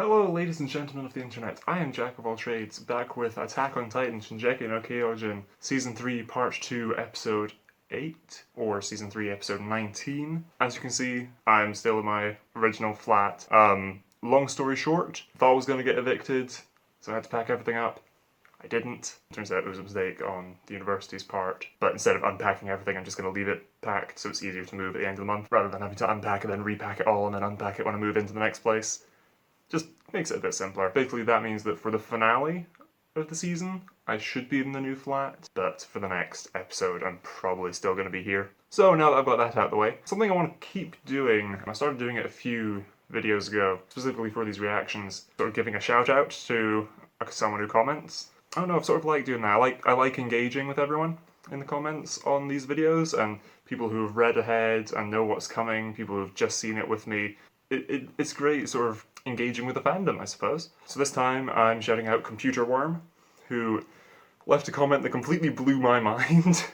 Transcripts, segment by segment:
Hello ladies and gentlemen of the internet, I am Jack of all trades, back with Attack on Titan Shingeki no Kyojin, Season 3, Part 2, Episode 8, or Season 3, Episode 19. As you can see, I'm still in my original flat. Long story short, thought I was going to get evicted, so I had to pack everything up. I didn't. Turns out it was a mistake on the university's part, but instead of unpacking everything, I'm just going to leave it packed so it's easier to move at the end of the month, rather than having to unpack and then repack it all and then unpack it when I move into the next place. Just makes it a bit simpler. Basically that means that for the finale of the season, I should be in the new flat, but for the next episode I'm probably still going to be here. So now that I've got that out of the way, something I want to keep doing, and I started doing it a few videos ago, specifically for these reactions, sort of giving a shout out to someone who comments. I don't know, I've sort of liked doing that. I like engaging with everyone in the comments on these videos, and people who have read ahead and know what's coming, people who have just seen it with me. It's great sort of engaging with the fandom, I suppose. So this time I'm shouting out Computer Worm, who left a comment that completely blew my mind,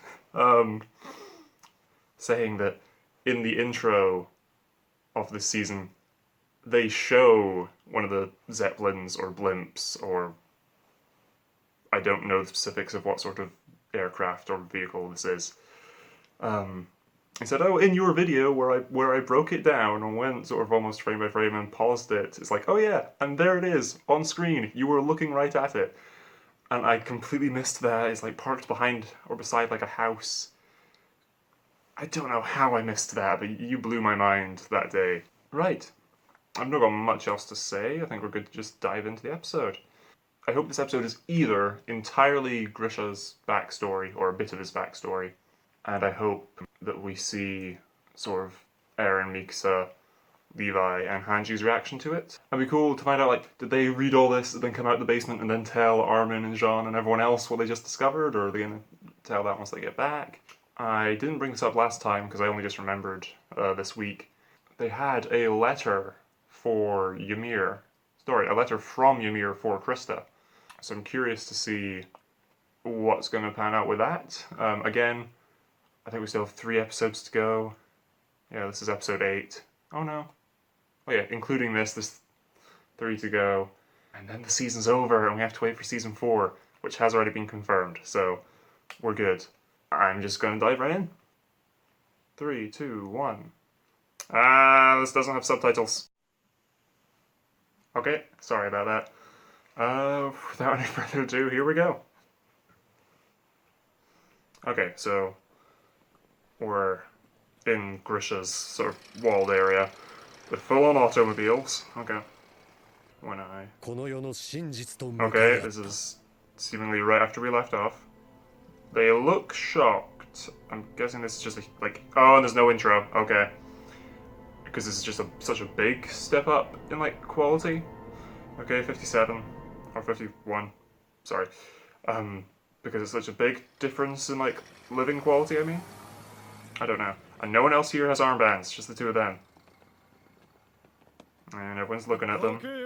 saying that in the intro of this season, they show one of the Zeppelins or blimps, or I don't know the specifics of what sort of aircraft or vehicle this is. He said, oh, in your video where I broke it down and went sort of almost frame by frame and paused it, it's like, oh yeah, and there it is, on screen, you were looking right at it. And I completely missed that. It's like parked behind or beside like a house. I don't know how I missed that, but you blew my mind that day. Right, I've not got much else to say. I think we're good to just dive into the episode. I hope this episode is either entirely Grisha's backstory or a bit of his backstory. And I hope that we see sort of Eren, Mikasa, Levi, and Hanji's reaction to it. It'd be cool to find out, like, did they read all this and then come out the basement and then tell Armin and Jean and everyone else what they just discovered, or are they going to tell that once they get back? I didn't bring this up last time because I only just remembered this week. They had a letter for Ymir. Sorry, a letter from Ymir for Krista. So I'm curious to see what's going to pan out with that. Again, I think we still have 3 episodes to go. Yeah, this is episode 8. Oh no. Oh yeah, including this 3 to go. And then the season's over and we have to wait for season 4, which has already been confirmed, so we're good. I'm just gonna dive right in. 3, 2, 1. This doesn't have subtitles. Okay, sorry about that. Without any further ado, here we go. Okay, so we're in Grisha's sort of walled area with full-on automobiles. Okay. Okay, this is seemingly right after we left off. They look shocked. I'm guessing this is just like, oh, and there's no intro. Okay. Because this is just such a big step up in like quality. Okay, 57 or 51. Sorry. Because it's such a big difference in like living quality, I mean. I don't know. And no one else here has armbands, just the 2 of them. And everyone's looking at them. Okay,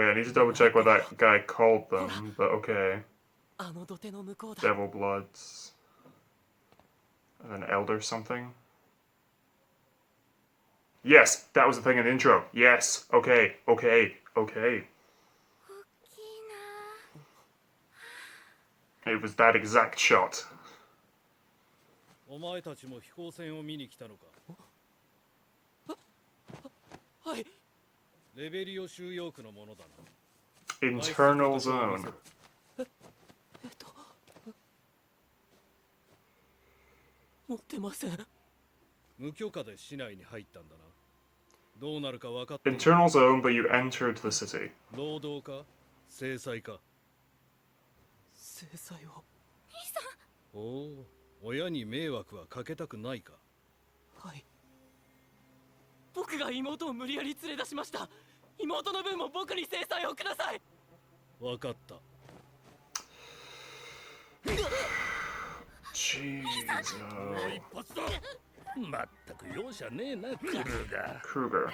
I need to double check what that guy called them, but okay. Devil Bloods. And then Elder something. Yes, that was the thing in the intro. Yes, okay. It was that exact shot. Internal zone. Internal zone, but you entered the city. Jeez, Kruger.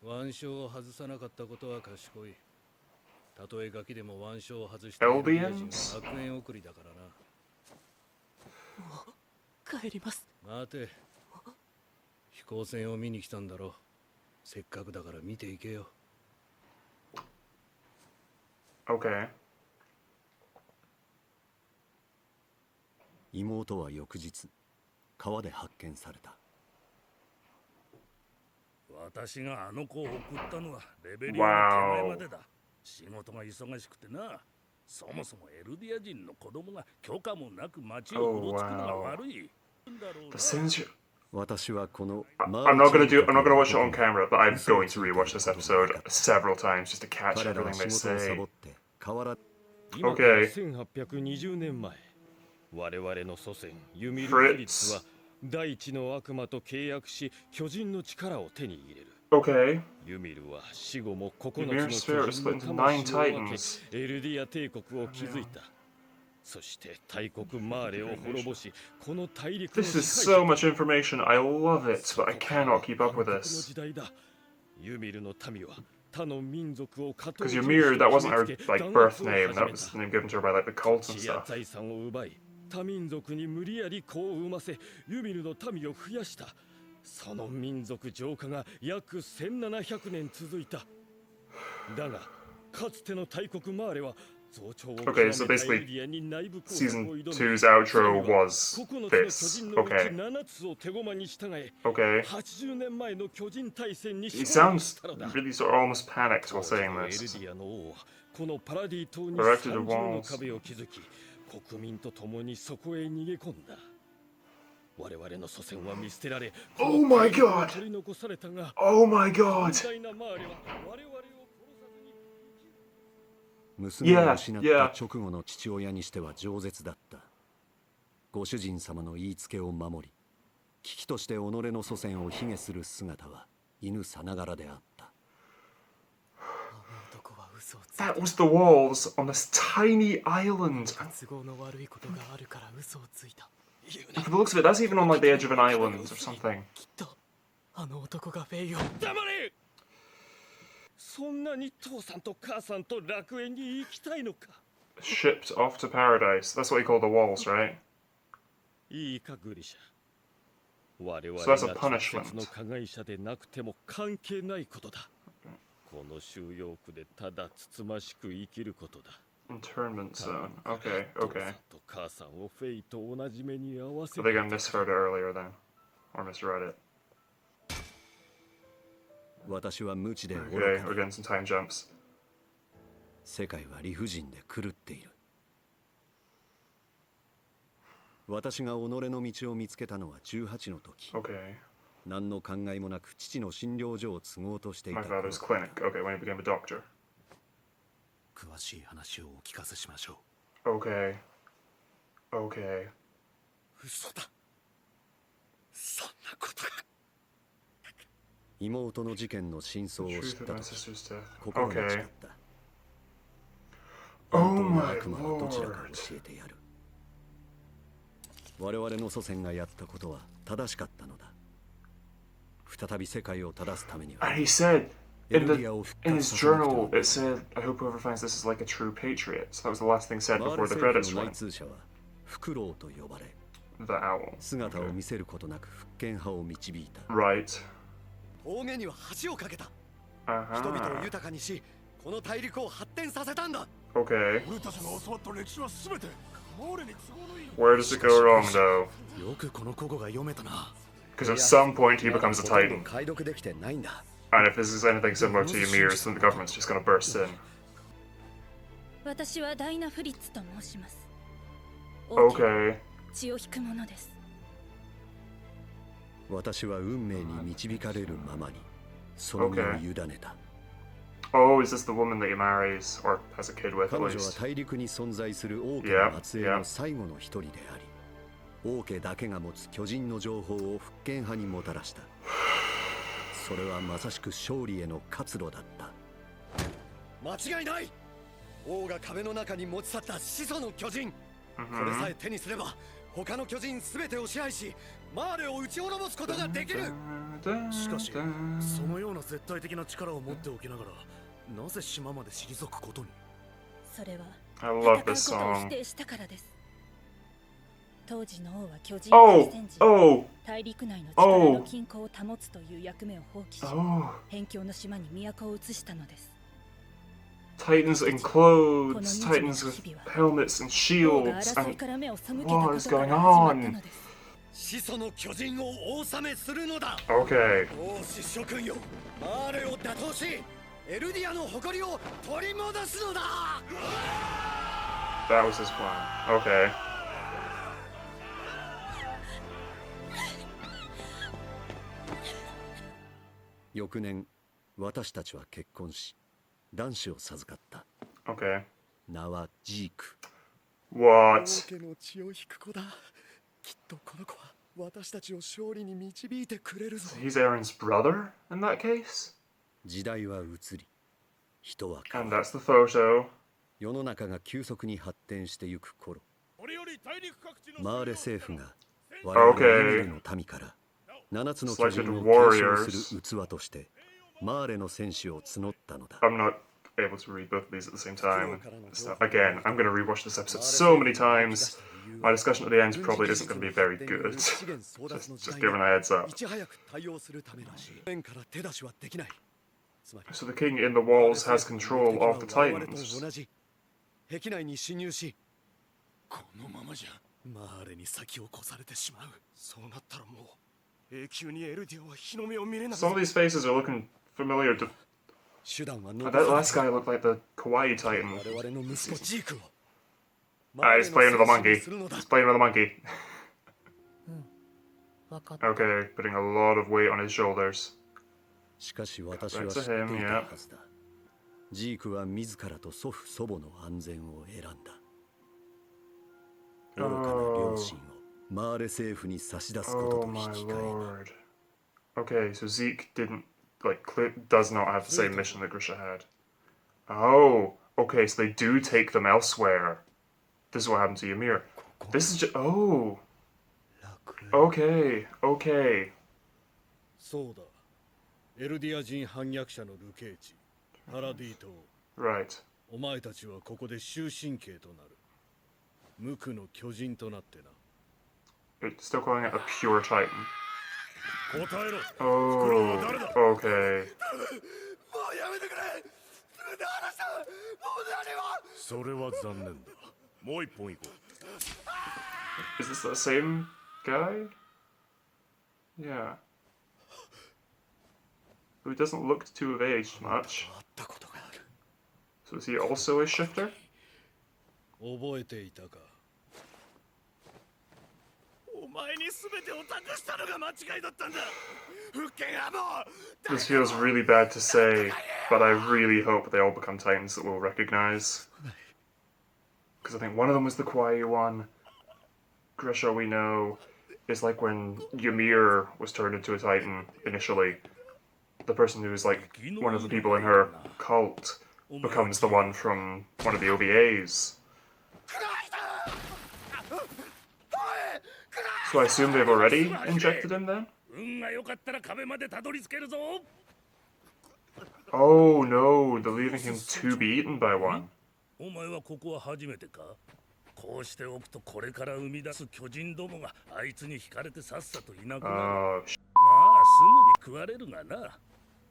腕章を外さなかったことは賢い。たとえガキでも腕章を外してエルディア人は悪縁送りだからな。もう帰ります。待て。飛行船を見に来たんだろ。せっかくだから見ていけよ。Okay. 妹は翌日川で発見された。私があの子を送ったのはレベリアの手前までだ。仕事が忙しくてな。そもそもエルディア人の子供が許可もなく町をうろつくのが悪い。私はこの I'm not gonna watch it on camera, but I'm going to rewatch this episode several times just to catch everything they say. 今から Okay. 1820年前、我々の祖先ユミル・フリッツは大地の悪魔と契約し巨人の力を手に入れる。Okay. ユミルは死後も9 Ymir's つ spirit の was 巨 split 人 into の nine 魂を分 titans. けエルディア帝国を築いた。そして大国マーレを滅ぼし、この大陸の This is so much information. I love it, but I cannot keep up with この this. 時代だ。ユミルの民は他の民族を加 Because Ymir, that wasn't her like birth name. That was the name given to her by like the cults and 地や stuff. 財産を奪い、他民族に無理やり子を産ませ、ユミルの民を増やした。その民族浄化が約1700年続いた。だが、かつての大国マーレは増長を極めたエ Okay, ル so デ basically, ィアに内部工作 Season を挑み、 2's outro それは was 9つの this. 巨人のうち Okay. 7つを手駒に従え、 Okay. 80年前の巨人大戦に He 勝利 sounds したのだ。 really sort of almost panicked while 当時 saying のエル this. ディアの王はこのパラディ島に Erected 三 a 重の walls. 壁を築き、国民と共にそこへ逃げ込んだ。我々の祖先は見捨てられ、 Oh my この大陸を god! 取り残されたが、 Oh my god! 偉大なマーレは我々を殺さずに娘を失っ Yeah, た直後の父親にしては饒舌だった。ご主人様の言いつけを守り、危機として己の祖先を卑下する姿は犬さながらであった。あの男は嘘をついた。 That was the walls on this tiny island. 都合の悪いことがあるから嘘をついた。言う And な。 from the looks of it, that's even on like the edge of an island or something. きっとあの男がフェイを。黙れ。そんなに父さんと母さんと楽園に行きたいのか。 Shipped off to paradise. That's what you call the walls, right? いいかグリシャ。我々 So that's a が punishment. 直接の加害者でなくても関係ないことだ。この収容区でただつつましく生きることだ。 Internment zone. Okay, 父 okay. さんと母さんをフェイと同じ目に合わせ I think I misheard it earlier then. Or misread it. 私は無知で愚 Okay, か we're で、 getting some time jumps. 世界は理不尽で狂っている。私が己の道を見つけたのは18の時。 Okay. 何の考えもなく父の診療所を継ごうとしてい My た頃。 father's clinic. Okay, when he became a doctor. 詳しい話をお聞かせしましょ Okay. Okay. う。嘘だ。そんなことが。妹の事件の真 The 相を知 truth っ of た my 時、 sister's death. 心が誓っ Okay. た。 Oh 本当の my 悪魔はどちらか lord. 教えてやる。我々の祖先がやったことは正しかったのだ。再び世界を正すためには And he said エ in ル the ディアを復 in 活 his させなくて journal は it said, I hope whoever finds this is like a true patriot. So that was the last thing said マー before レ the 政 credits 府の内 went. 通者はフクロウと呼ばれ、 The owl. 姿を見せることなく復権派を導いた。 Right. 峠には橋を架けた。人々を Uh-huh. 豊かにし、この大陸を発展させたんだ。 Okay. 俺たちが教わった歴史は全てマーレに都合のいい。 Where does it go wrong though? よくこの古語が読めたな。 Because at some point he becomes a ほとんど titan. 解読できてないんだ。 And if this is anything similar to Ymir's, then the government's just gonna burst in. 私はダイナ・フリッツと申します。 Okay. 血を引くものです。私は運命に導かれるままにその身を委ねた。 Oh, is this the woman that he marries or has a kid with at 彼女は least? 大陸に存在する王家 Yep, の末裔の最後の一人であり、王家だけが持つ巨人の情報を復権派にもたらした。それはまさしく勝利への活路だった。間違いない。王が壁の中に持ち去った始祖の巨人。これさえ手にすれば、他の巨人すべてを支配し、マーレを打ち滅ぼすことができる。しかしそのような絶対的な力を持っておきながらなぜ島まで退くことに。それは I 戦う love ことを this 否 song. 定したからです。当時の王は巨人 Oh, 大戦時 oh, 大陸内の力の均衡を保つという役目を放棄し oh. 辺境の島に都を移したのです。 Titans in clothes, Titans with helmets and 王が shields, 争い and から目を背けた what こ is とか going ら始まったの on? です。始祖の巨人をお納めするのだ。 Okay. 王子諸君よ、マーレを打倒しエルディアの誇りを取り戻すのだ。 That was his plan. Okay. 翌年私たちは結婚し男子を授かった。 Okay. 名はジーク。 What? 王家の血を引く子だ。きっとこの子は私たちを勝利に導いてくれるぞ。 He's Aaron's brother in that case? 時代は移り人は変 And わる。 that's the photo. 世の中が急速に発展してゆく頃、これより大陸各地のマーレ政府が我々 Okay. ユミルの民から7つの巨 Selected 人を継承 warriors. する器としてマーレの戦士を募ったのだ。 I'm not able to read both of these at the same time. So, again, I'm going to rewatch this episode so many times. My discussion at the end probably isn't going to be very good. just giving a heads up. いち早く対応するためらしい。天から手出しはできない。つまり So the king in the walls has control of the 我々と Titans. 同じ壁内に侵入し、このままじゃマーレに先を越されてしまう。そうなったらもう永久にエルディアは日の目を見れない。 Some of these faces are looking familiar to... 手段は That last guy looked like the Kawaii Titan. 我々の息子ジークを。 He's playing with a monkey. するのだ。 He's playing with a monkey. 分かった。 Okay, putting a lot of weight on his shoulders. しかし私は知っていたはずだ。ジークは自らと祖父祖母の安全を選んだ。愚かな両親をマーレ政府に差し出すこと Oh と引 my き換え lord. Okay, so Zeke didn't, like, does not have the same mission that Grisha had. Oh, okay, so they do take them elsewhere. This is what happened to Ymir. This is just, oh. Okay, okay. そうだ。エルディア人反逆者の流刑地パラディ島。 Right. お前たちはここで終身刑となる。無垢の巨人となってな。 It's still calling it a pure Titan. 答えろ。 Oh, okay. もうやめてくれ。自分で話した。もう何も。それは残念だ。もう一本行こ Is this the same guy? Yeah. Who doesn't look to have aged much. あったことがある。 So is he also a shifter? 覚えていたか。お前に全てを託したのが間違いだったんだ。復権はもう。 This feels really bad to say, but I really hope they all become Titans that we'll recognize. Because I think one of them was the Kawaii one. Grisha, we know, is like when Ymir was turned into a Titan initially. The person who's like one of the people in her cult becomes the one from one of the OVAs. So I assume they've already injected him then? う。運が良かったら壁までたどり着けるぞ。 Oh no, they're leaving him to be eaten by one. お前はここは初めてか。こうしておくとこれから生み出す巨人どもがあいつに惹かれてさっさといなくなる。 Oh, まあすぐに食われるがな。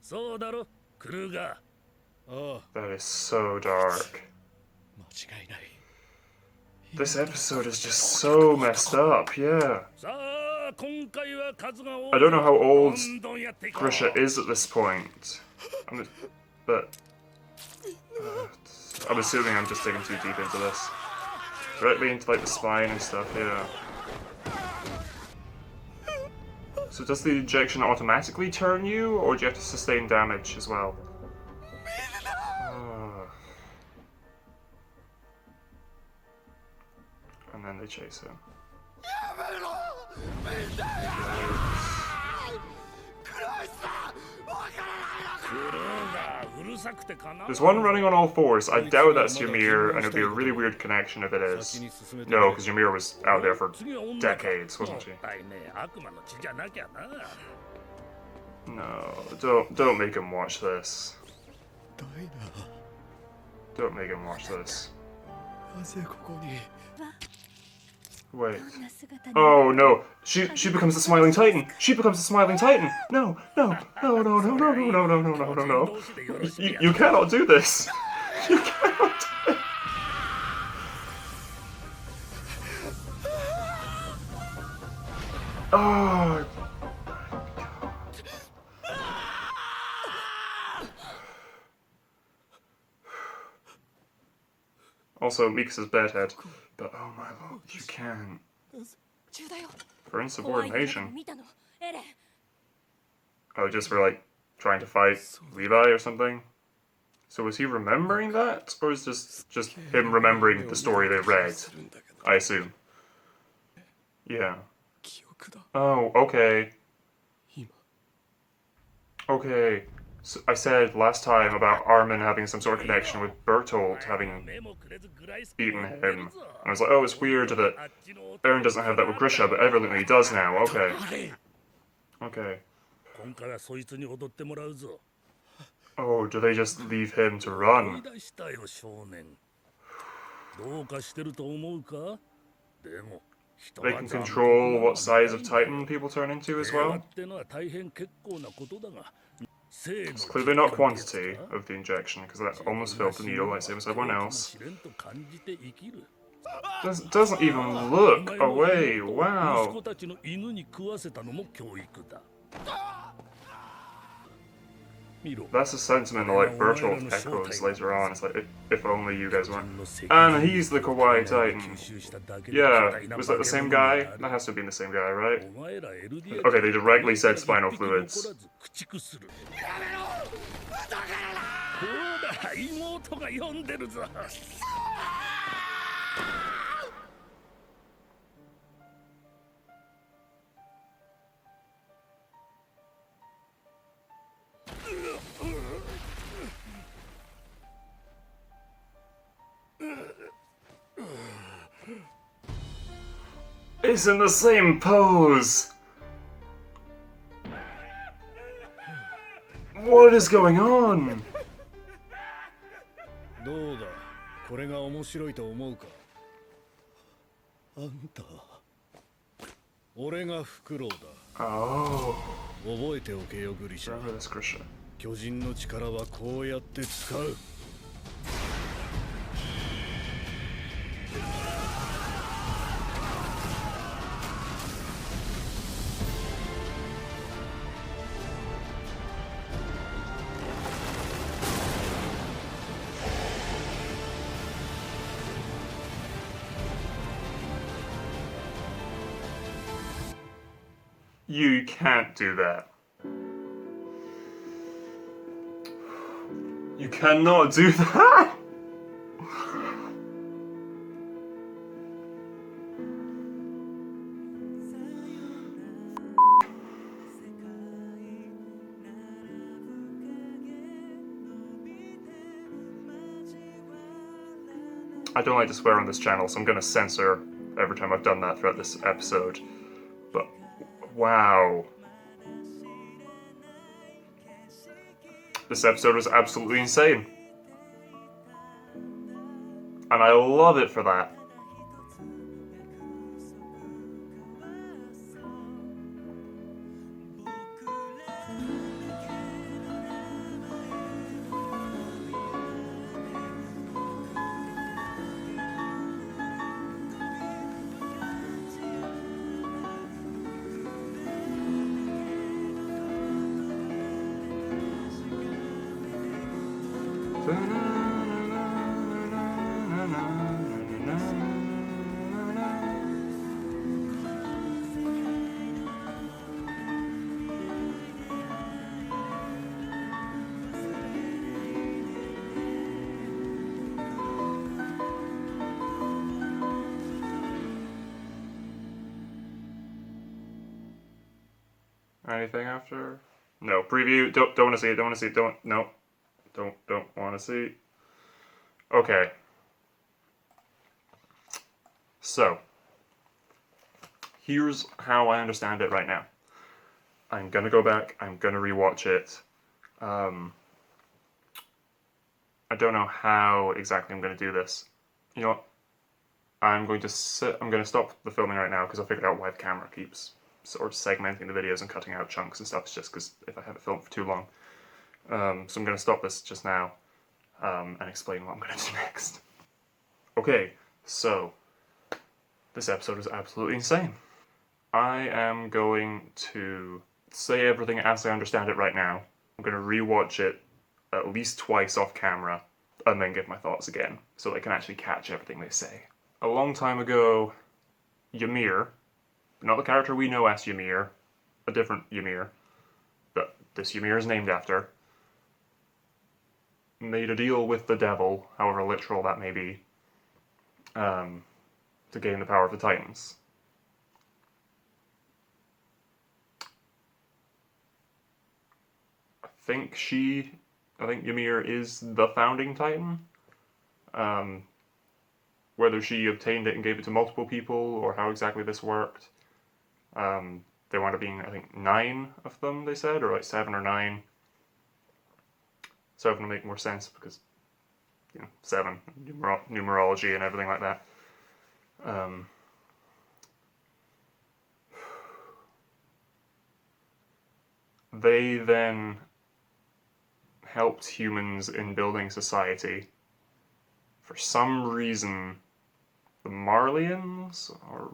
そうだろ、クルーガー。ああ。 that is so dark. 間違いない。 This episode is just so messed up, yeah. さあ、今回は数が多い。 I don't know how old どんどんやっていこう。 Grisha is at this point. But I'm assuming I'm just digging too deep into this. Directly into like the spine and stuff, yeah. So does the injection automatically turn you, or do you have to sustain damage as well? And then they chase him. There's one running on all fours. I doubt that's Ymir, and it'd be a really weird connection if it is. No, because Ymir was out there for decades, wasn't she? もったいねえ悪魔の血じゃなきゃな。No, don't make him watch this. Don't make him watch this. Wait. Oh no, she becomes the Smiling Titan. She becomes the Smiling Titan. No, no, no, no, no, no, no, no, no, no, no, no. You cannot do this. You cannot do it. Oh. Also, Mikasa's bedhead. But oh my lord, you can't. For insubordination. Oh, just for like trying to fight Levi or something? So was he remembering that? Or is this just him remembering the story they read? I assume. Yeah. Oh, okay. Okay. So I said last time about Armin having some sort of connection with Bertolt having eaten him. And I was like, oh, it's weird that Eren doesn't have that with Grisha, but evidently he does now. Okay. Okay. Oh, do they just leave him to run? They can control what size of Titan people turn into as well? It's clearly not quantity of the injection, because that almost filled the needle like same as everyone else. Doesn't even look away, wow. That's a sentiment that like Bertolt echoes later on. It's like, if only you guys weren't. And he's the Kawaii Titan. Yeah, was that the same guy? That has to have been the same guy, right? Okay, they directly said spinal fluids. It's in the same pose! What is going on? どうだこれが面白いと思うかあんた俺がフクロウだ Oh. 覚えておけよグリシャ Remember this, Grisha. 巨人の力はこうやって使う You can't do that. You cannot do that! I don't like to swear on this channel, so I'm gonna censor every time I've done that throughout this episode. But wow. This episode was absolutely insane. And I love it for that. Anything after? No. Preview. Don't want to see it. Don't want to see it. Don't want to see. Okay. So, here's how I understand it right now. I'm gonna go back, I'm gonna rewatch it. I don't know how exactly I'm gonna do this. You know what? I'm going to stop the filming right now because I figured out why the camera keeps sort of segmenting the videos and cutting out chunks and stuff. It's just because if I have it filmed for too long. So I'm going to stop this just now and explain what I'm going to do next. Okay, so this episode is absolutely insane. I am going to say everything as I understand it right now. I'm going to rewatch it at least twice off camera and then give my thoughts again so I can actually catch everything they say. A long time ago, Ymir, not the character we know as Ymir, a different Ymir, that this Ymir is named after, made a deal with the devil, however literal that may be, to gain the power of the Titans. I think Ymir is the founding Titan. Whether she obtained it and gave it to multiple people, or how exactly this worked. There wound up being, I think, 9 of them, they said, or like 7 or 9. 7 would make more sense because, 7, numerology and everything like that. They then helped humans in building society. For some reason, the Marleyans, or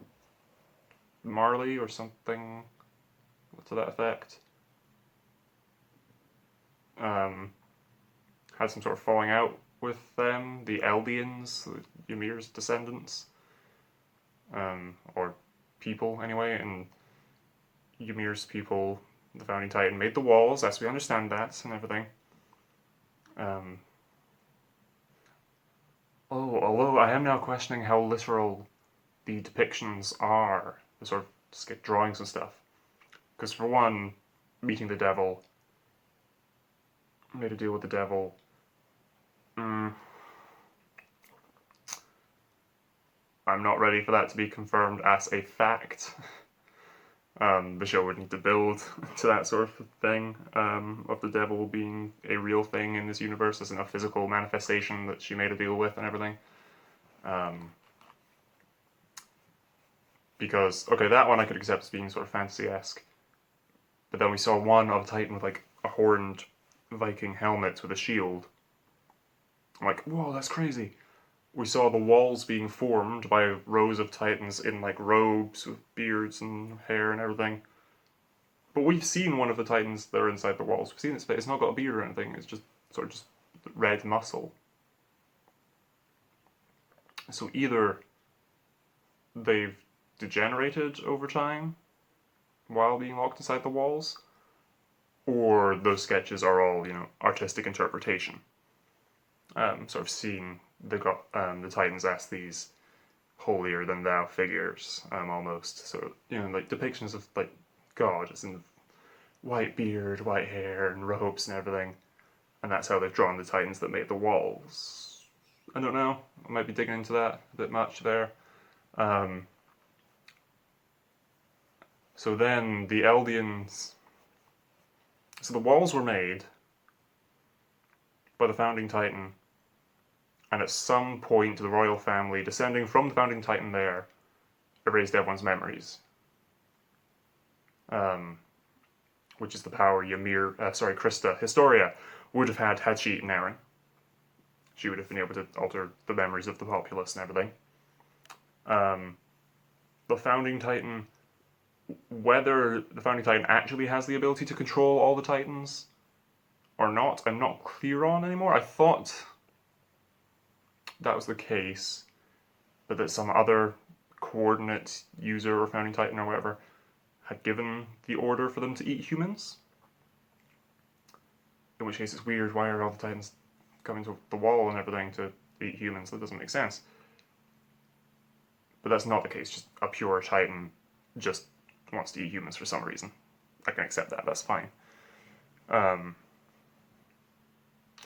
Marley or something to that effect, had some sort of falling out with them, the Eldians, Ymir's descendants, or people anyway, and Ymir's people, the founding titan, made the walls, as we understand that, and everything. Although I am now questioning how literal the depictions are, the sort of skit drawings and stuff. Because for one, meeting the devil, made a deal with the devil. I'm not ready for that to be confirmed as a fact. The show would need to build to that sort of thing, of the devil being a real thing in this universe as a physical manifestation that she made a deal with and everything. Because, okay, that one I could accept as being sort of fantasy-esque. But then we saw one of a Titan with like a horned Viking helmet with a shield. I'm like, whoa, that's crazy. We saw the walls being formed by rows of Titans in like robes with beards and hair and everything. But we've seen one of the Titans that are inside the walls. We've seen its face. It's not got a beard or anything. It's just sort of just red muscle. So either they've degenerated over time while being locked inside the walls, or those sketches are all, artistic interpretation. Sort of seeing the Titans as these holier than thou figures, almost. So, like depictions of like God as in white beard, white hair, and robes and everything. And that's how they've drawn the Titans that made the walls. I don't know. I might be digging into that a bit much there. So then the Eldians. So the walls were made by the founding Titan, and at some point the royal family, descending from the founding Titan there, erased everyone's memories. Which is the power Krista Historia would have had she eaten Eren. She would have been able to alter the memories of the populace and everything. The founding Titan, whether the founding Titan actually has the ability to control all the Titans or not, I'm not clear on anymore. I thought that was the case, but that some other coordinate user or founding Titan or whatever had given the order for them to eat humans. In which case it's weird, why are all the Titans coming to the wall and everything to eat humans? That doesn't make sense. But that's not the case, just a pure Titan just wants to eat humans for some reason. I can accept that, that's fine. And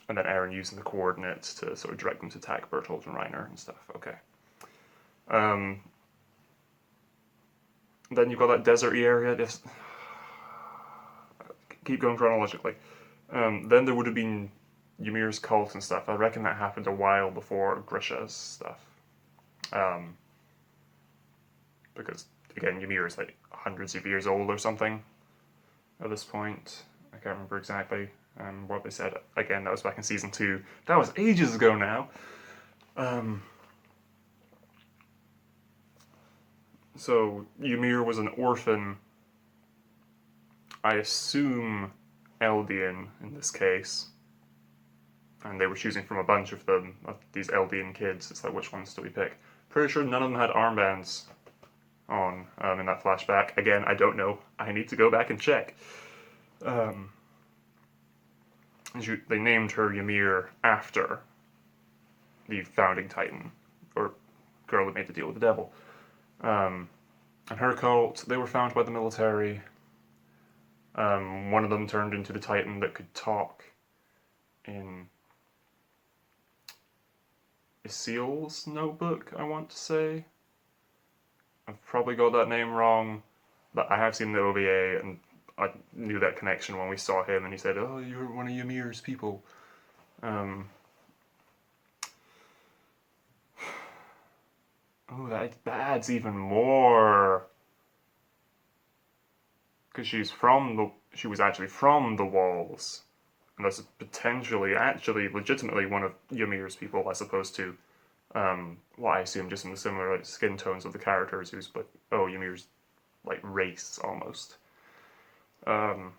then Eren using the coordinates to sort of direct them to attack Bertolt and Reiner and stuff, okay. Then you've got that deserty area, keep going chronologically. Then there would have been Ymir's cult and stuff. I reckon that happened a while before Grisha's stuff. Because, again, Ymir is like hundreds of years old or something at this point. I can't remember exactly what they said. Again, that was back in season 2. That was ages ago now. So, Ymir was an orphan. I assume Eldian in this case. And they were choosing from a bunch of them, of these Eldian kids. It's like, which ones do we pick? Pretty sure none of them had armbands on in that flashback. Again, I don't know. I need to go back and check. They named her Ymir after the founding Titan, or girl that made the deal with the devil. And her cult, they were found by the military. One of them turned into the Titan that could talk in Isil's notebook, I want to say. I've probably got that name wrong, but I have seen the OVA, and I knew that connection when we saw him, and he said, "Oh, you're one of Ymir's people." Oh, that adds even more, because she was actually from the walls, and that's potentially, actually, legitimately one of Ymir's people, as opposed to what I assume just in the similar like, skin tones of the characters, who's like, oh, Ymir's like race almost. So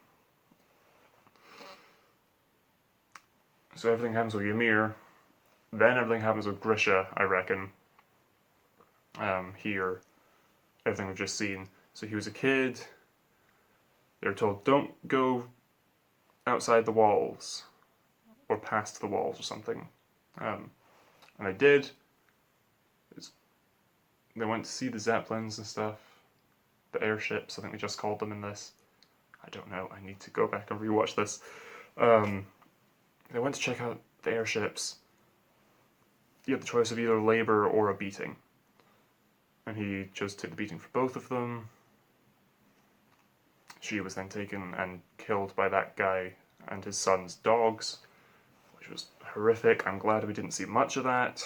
everything happens with Ymir, then everything happens with Grisha, I reckon. Here, everything we've just seen. So he was a kid. They were told, don't go outside the walls, or past the walls or something. And they did. They went to see the Zeppelins and stuff. The airships, I think we just called them in this. I don't know, I need to go back and rewatch this. They went to check out the airships. You had the choice of either labor or a beating. And he chose to take the beating for both of them. She was then taken and killed by that guy and his son's dogs, which was horrific. I'm glad we didn't see much of that.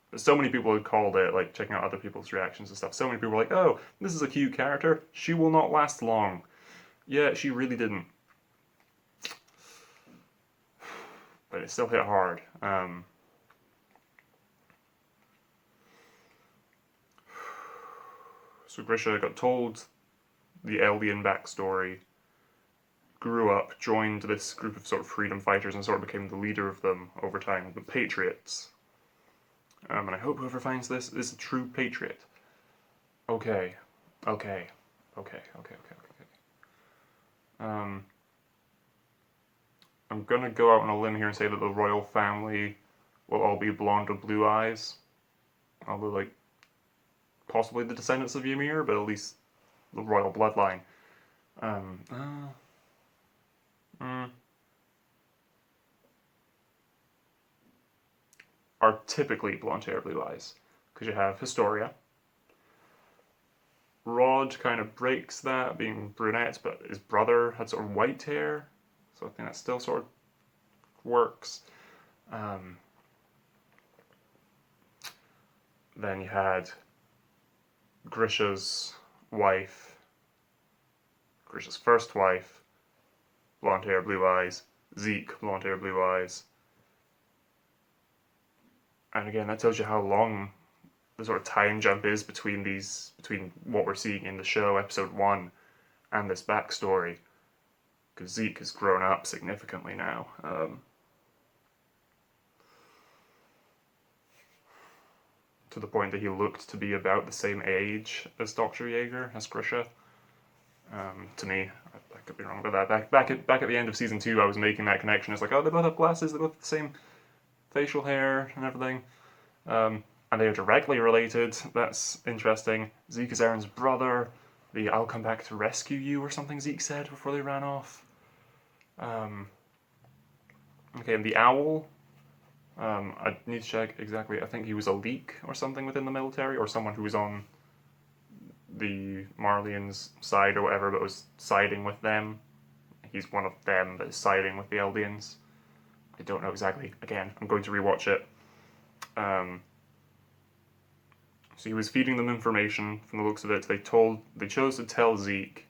But so many people had called it, like checking out other people's reactions and stuff. So many people were like, oh, this is a cute character. She will not last long. Yeah, she really didn't. But it still hit hard. So Grisha got told the Eldian backstory, grew up, joined this group of sort of freedom fighters, and sort of became the leader of them over time, the Patriots. And I hope whoever finds this is a true patriot. Okay. I'm gonna go out on a limb here and say that the royal family will all be blonde with blue eyes. Although, like, possibly the descendants of Ymir, but at least the royal bloodline. Are typically blonde hair, blue eyes. Because you have Historia. Rod kind of breaks that, being brunette, but his brother had sort of white hair. So I think that still sort of works. Then you had Grisha's wife, Grisha's first wife, blonde hair, blue eyes. Zeke, blonde hair, blue eyes. And again, that tells you how long the sort of time jump is between what we're seeing in the show, episode 1, and this backstory. Because Zeke has grown up significantly now. To the point that he looked to be about the same age as Dr. Yeager, as Grisha. To me, I could be wrong about that. Back at the end of season 2, I was making that connection. It's like, oh, they both have glasses, they both have the same facial hair and everything. And they are directly related. That's interesting. Zeke is Aaron's brother. I'll come back to rescue you or something Zeke said before they ran off. Okay, and the owl, I need to check exactly. I think he was a leak or something within the military, or someone who was on the Marleyans' side or whatever, but was siding with them. he's one of them that is siding with the Eldians. I don't know exactly. Again, I'm going to rewatch it. So he was feeding them information from the looks of it. They chose to tell Zeke.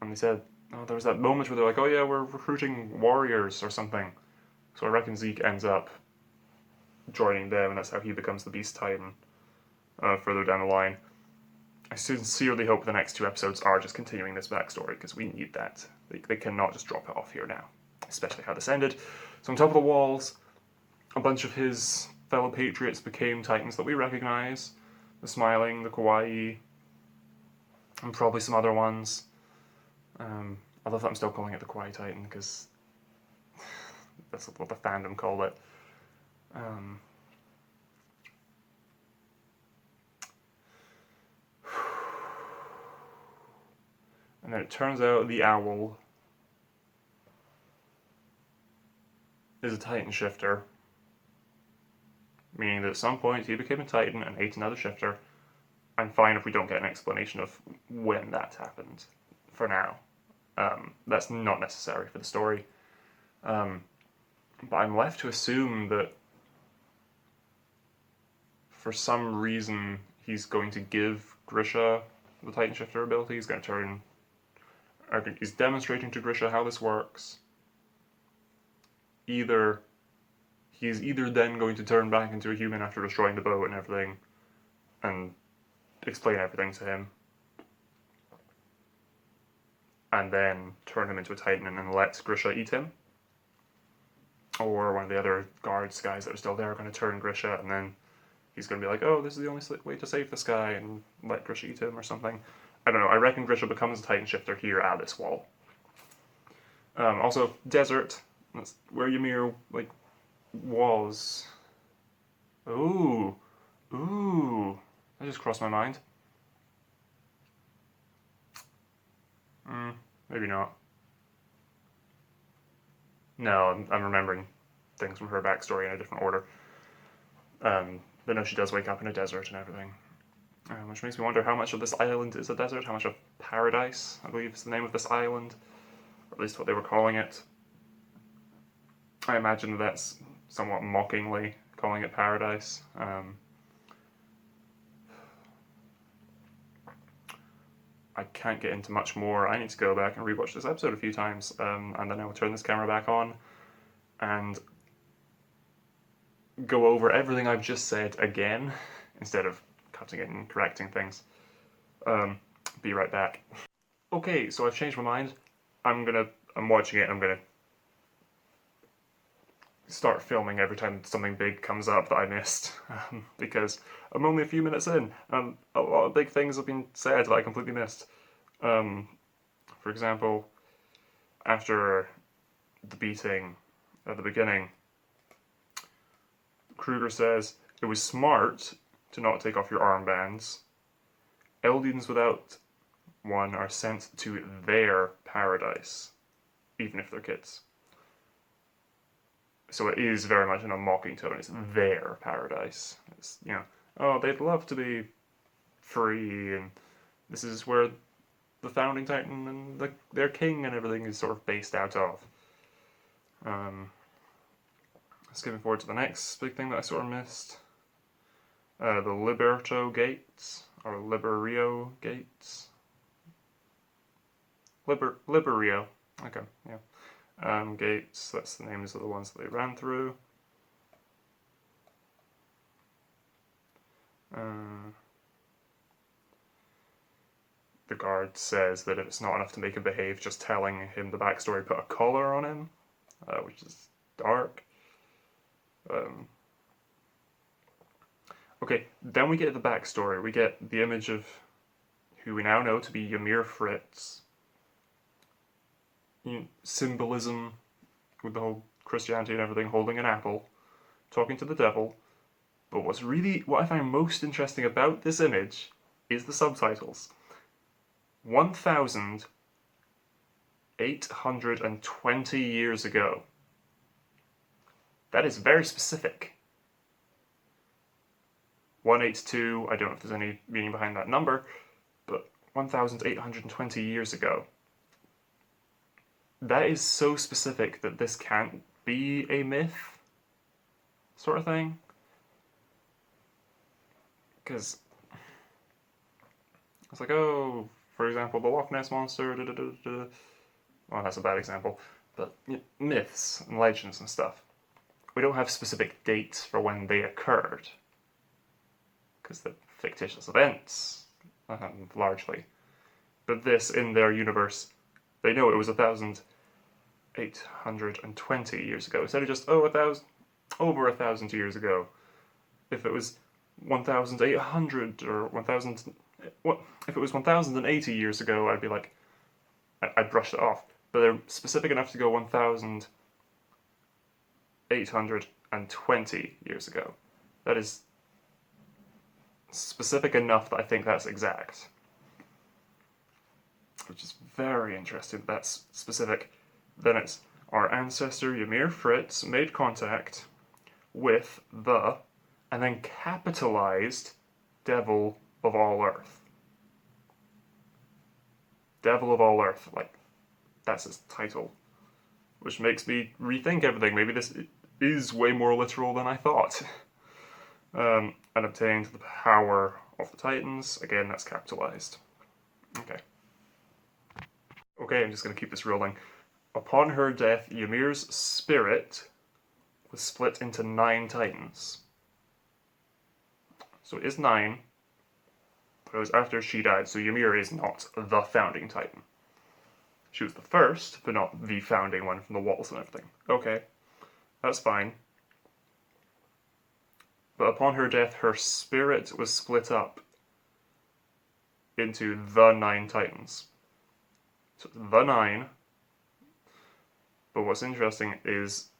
And they said, oh, there was that moment where they're like, oh yeah, we're recruiting warriors or something. So I reckon Zeke ends up joining them, and that's how he becomes the Beast Titan further down the line. I sincerely hope the next 2 episodes are just continuing this backstory, because we need that. They cannot just drop it off here now, especially how this ended. So on top of the walls, a bunch of his fellow Patriots became Titans that we recognize. The Smiling, the Kawaii, and probably some other ones. I love that I'm still calling it the Kawaii Titan, because that's what the fandom called it. And then it turns out the owl is a Titan shifter, meaning that at some point he became a Titan and ate another shifter. I'm fine if we don't get an explanation of when that happened, for now. That's not necessary for the story. But I'm left to assume that for some reason he's going to give Grisha the Titan shifter ability. He's going to turn... He's demonstrating to Grisha how this works. He's either then going to turn back into a human after destroying the boat and everything, and explain everything to him, and then turn him into a Titan and then let Grisha eat him. Or one of the other guards guys that are still there are going to turn Grisha, and then he's going to be like, oh, this is the only way to save this guy, and let Grisha eat him or something. I don't know, I reckon Grisha becomes a Titan shifter here at this wall. Also, desert. That's where Ymir, was. Ooh. That just crossed my mind. Maybe not. No, I'm remembering things from her backstory in a different order. But no, she does wake up in a desert and everything. Which makes me wonder how much of this island is a desert, how much of Paradise, I believe is the name of this island, or at least what they were calling it. I imagine that's somewhat mockingly calling it Paradise. I can't get into much more. I need to go back and rewatch this episode a few times, and then I will turn this camera back on and go over everything I've just said again, instead of cutting it and correcting things. Be right back. Okay, so I've changed my mind. I'm watching it and I'm gonna start filming every time something big comes up that I missed, because I'm only a few minutes in and a lot of big things have been said that I completely missed. For example, after the beating at the beginning, Kruger says, it was smart to not take off your armbands. Eldians without one are sent to their paradise, even if they're kids. So it is very much in a mocking tone. It's their paradise. It's, oh, they'd love to be free, and this is where the founding titan and their king and everything is sort of based out of. Skipping forward to the next big thing that I sort of missed. The Liberto Gates, or Liberio Gates. Liberio. Okay, yeah. Gates, that's the names of the ones that they ran through. The guard says that if it's not enough to make him behave, just telling him the backstory, put a collar on him, which is dark. Okay, then we get the backstory. We get the image of who we now know to be Ymir Fritz. Symbolism with the whole Christianity and everything, holding an apple, talking to the devil. But what I find most interesting about this image is the subtitles. 1,820 years ago. That is very specific. 182, I don't know if there's any meaning behind that number, but 1,820 years ago. that is so specific that this can't be a myth, sort of thing. Because it's like, oh, for example, the Loch Ness Monster, da, da, da, da. Well, that's a bad example, but myths and legends and stuff. We don't have specific dates for when they occurred, because they're fictitious events, largely. But this, in their universe, they know it was 1,820 years ago, instead of just, oh, over 1,000 years ago. If it was 1,800 or 1,000, what? If it was 1,080 years ago, I'd be like, I'd brush it off. But they're specific enough to go 1,820 years ago. That is specific enough that I think that's exact. Which is very interesting. That's specific. Then it's our ancestor Ymir Fritz made contact with the, and then capitalized, Devil of all Earth. Devil of all Earth, like, that's his title. Which makes me rethink everything. Maybe this is way more literal than I thought. And obtained the power of the Titans. Again, that's capitalized. Okay. Okay, I'm just going to keep this rolling. Upon her death, Ymir's spirit was split into 9 Titans. So it is 9, but it was after she died, so Ymir is not the founding Titan. She was the first, but not the founding one from the walls and everything. Okay, that's fine. But upon her death, her spirit was split up into the 9 Titans. So the 9. But what's interesting is,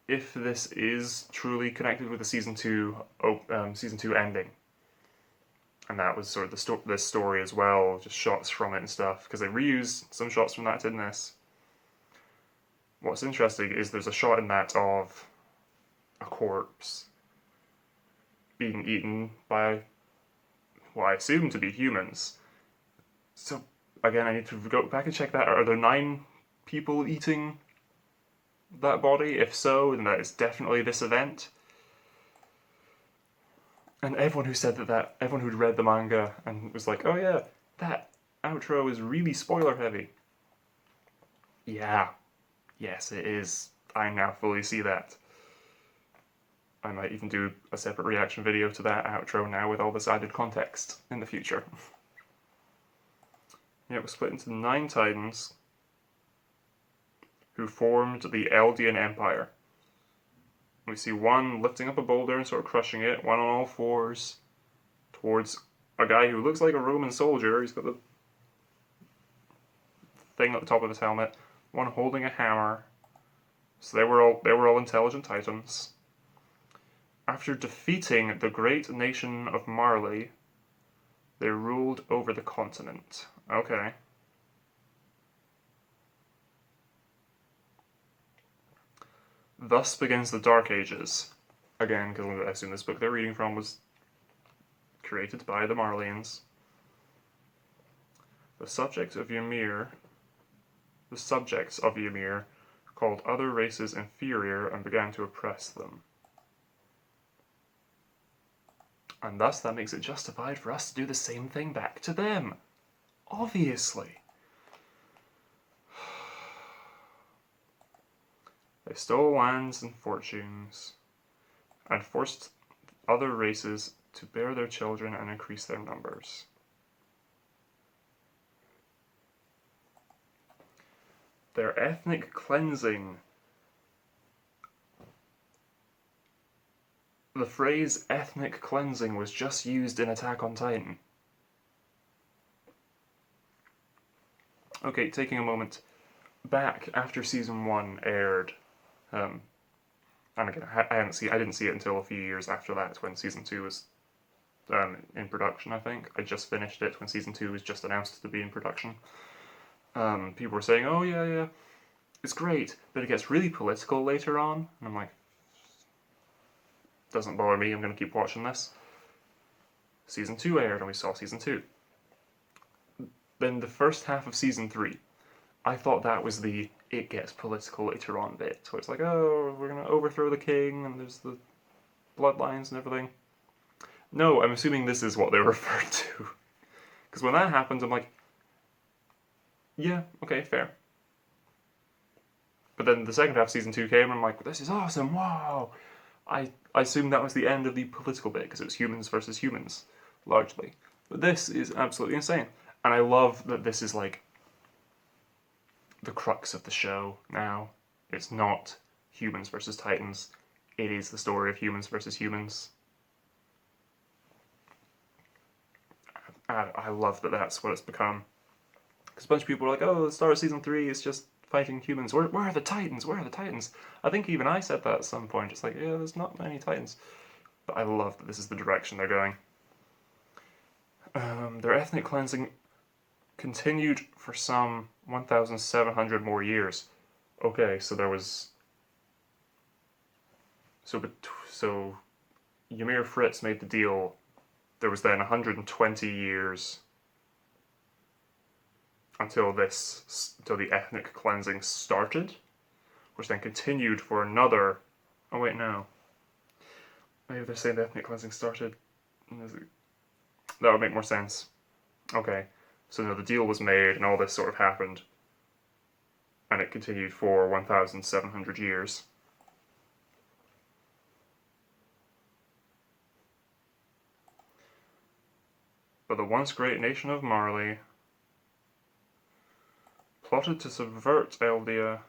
if this is truly connected with the season 2 ending, and that was sort of the story as well, just shots from it and stuff, because they reused some shots from that in this. What's interesting is there's a shot in that of a corpse being eaten by what I assume to be humans. So again, I need to go back and check that. Are there 9 people eating that body? If so, then that is definitely this event. And everyone who said everyone who'd read the manga and was like, oh yeah, that outro is really spoiler heavy. Yeah. Yes, it is. I now fully see that. I might even do a separate reaction video to that outro now with all this added context in the future. Yeah, it was split into 9 Titans who formed the Eldian Empire. We see one lifting up a boulder and sort of crushing it, one on all fours, towards a guy who looks like a Roman soldier. He's got the thing at the top of his helmet, one holding a hammer. So they were all intelligent Titans. After defeating the great nation of Marley, they ruled over the continent. Okay. Thus begins the Dark Ages. Again, because I assume this book they're reading from was created by the Marleyans. The subjects of Ymir called other races inferior and began to oppress them. And thus that makes it justified for us to do the same thing back to them. Obviously. They stole lands and fortunes, and forced other races to bear their children and increase their numbers. Their ethnic cleansing. The phrase ethnic cleansing was just used in Attack on Titan. Okay, taking a moment back after season 1 aired, and again, I didn't see it until a few years after that, when season 2 was in production. I think I just finished it when season 2 was just announced to be in production. People were saying, "Oh yeah, it's great," but it gets really political later on, and I'm like, doesn't bother me. I'm going to keep watching this. Season 2 aired, and we saw season 2. Then the first half of season 3. I thought that was the it gets political later on bit, where it's like, oh, we're gonna overthrow the king, and there's the bloodlines and everything. No, I'm assuming this is what they refer to. Because when that happens, I'm like, yeah, okay, fair. But then the second half of season 2 came, and I'm like, this is awesome, wow! I assumed that was the end of the political bit, because it was humans versus humans, largely. But this is absolutely insane. And I love that this is like the crux of the show now. It's not humans versus titans. It is the story of humans versus humans. I love that that's what it's become. Because a bunch of people are like, oh, the start of season 3 is just fighting humans. Where are the titans? Where are the titans? I think even I said that at some point. It's like, yeah, there's not many titans. But I love that this is the direction they're going. Their ethnic cleansing continued for some 1,700 more years. Okay, so there was... So Ymir Fritz made the deal. There was then 120 years until the ethnic cleansing started, which then continued for another... Oh wait, no. Maybe they're saying the ethnic cleansing started... That would make more sense. Okay, so no, the deal was made and all this sort of happened, and it continued for 1,700 years. But the once great nation of Marley plotted to subvert Eldia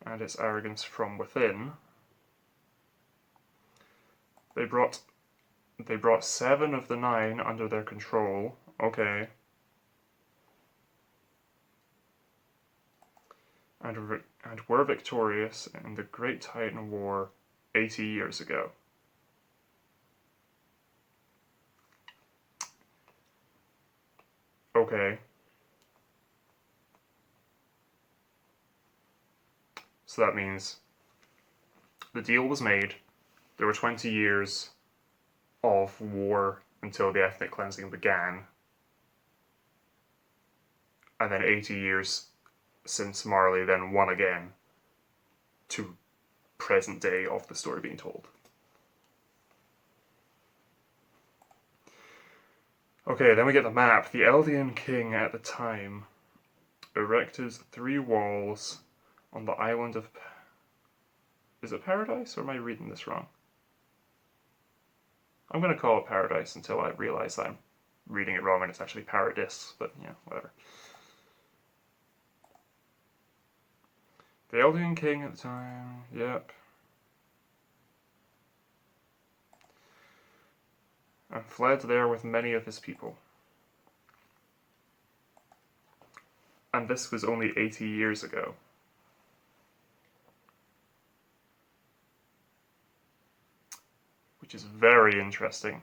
and its arrogance from within. They brought 7 of the 9 under their control. Okay. And were victorious in the Great Titan War 80 years ago. Okay. So that means the deal was made. There were 20 years of war until the ethnic cleansing began. And then 80 years since Marley then won again to present day of the story being told. Okay, then we get the map. The Eldian king at the time erected 3 walls on the island of... Is it Paradise, or am I reading this wrong? I'm going to call it Paradise until I realise I'm reading it wrong and it's actually Paradis, but yeah, whatever. The Eldian king at the time, yep. And fled there with many of his people. And this was only 80 years ago. Which is very interesting.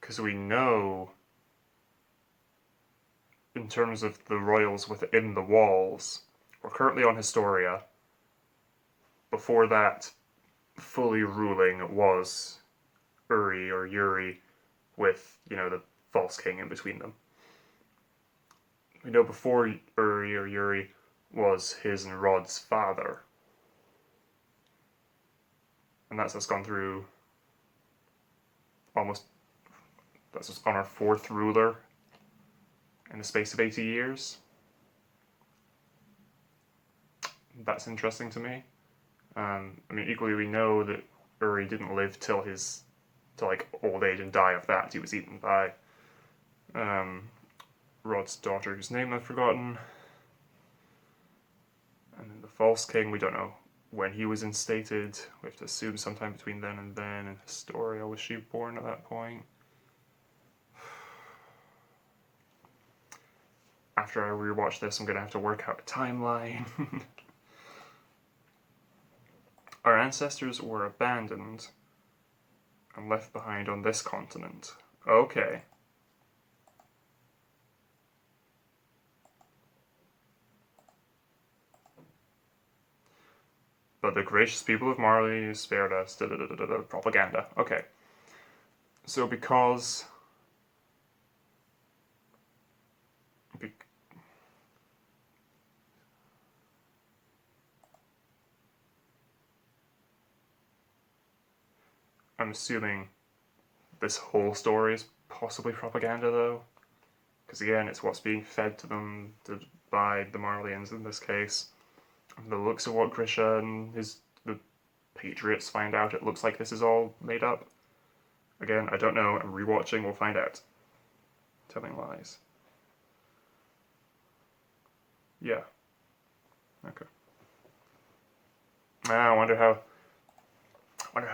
Because we know, in terms of the royals within the walls, we're currently on Historia. Before that, fully ruling was Uri or Yuri, with, you know, the false king in between them. We know before Uri or Yuri was his and Rod's father. And that's us gone through almost... That's us on our 4th ruler in the space of 80 years. That's interesting to me. I mean, equally we know that Uri didn't live till like old age and die of that. He was eaten by Rod's daughter, whose name I've forgotten. And then the false king, we don't know when he was instated. We have to assume sometime between then and then. In Historia, was she born at that point? After I rewatch this, I'm going to have to work out a timeline. Our ancestors were abandoned and left behind on this continent. Okay. But the gracious people of Marley spared us. Propaganda. Okay. So because I'm assuming this whole story is possibly propaganda, though. Because again, it's what's being fed to them by the Marleyans in this case. And the looks of what Grisha and the Patriots find out, it looks like this is all made up. Again, I don't know. I'm rewatching. We'll find out. Telling lies. Yeah. Okay. I wonder how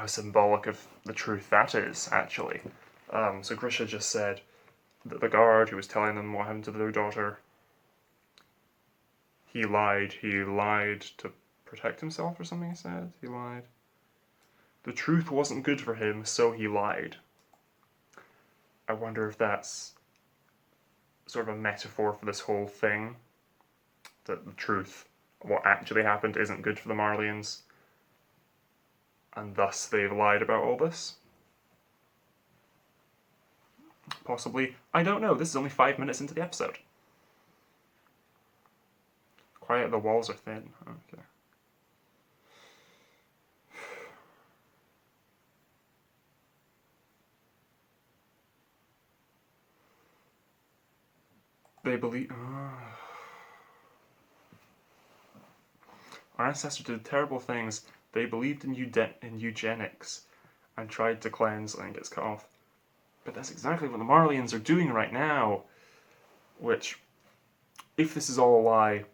symbolic of the truth that is, actually. So Grisha just said that the guard who was telling them what happened to their daughter, he lied to protect himself or something, he said? He lied. The truth wasn't good for him, so he lied. I wonder if that's sort of a metaphor for this whole thing. That the truth, what actually happened, isn't good for the Marleyans. And thus they've lied about all this. Possibly. I don't know. This is only 5 minutes into the episode. Quiet, the walls are thin. Okay. They believe... Our ancestors did terrible things. They believed in eugenics and tried to cleanse, and gets cut off. But that's exactly what the Marleyans are doing right now. Which, if this is all a lie,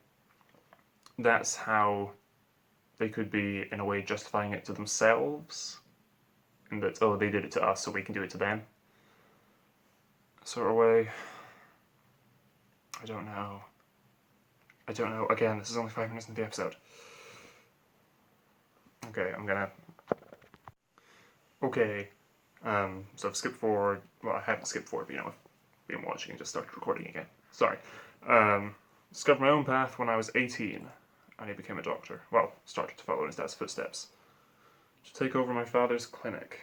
that's how they could be, in a way, justifying it to themselves. And that, oh, they did it to us, so we can do it to them. Sort of way. I don't know. Again, this is only 5 minutes into the episode. Okay, I'm gonna... Okay. So I've skipped forward. Well, I haven't skipped forward, but I've been watching and just started recording again. Sorry. Discovered my own path when I was 18, and I became a doctor. Well, started to follow in his dad's footsteps. To take over my father's clinic.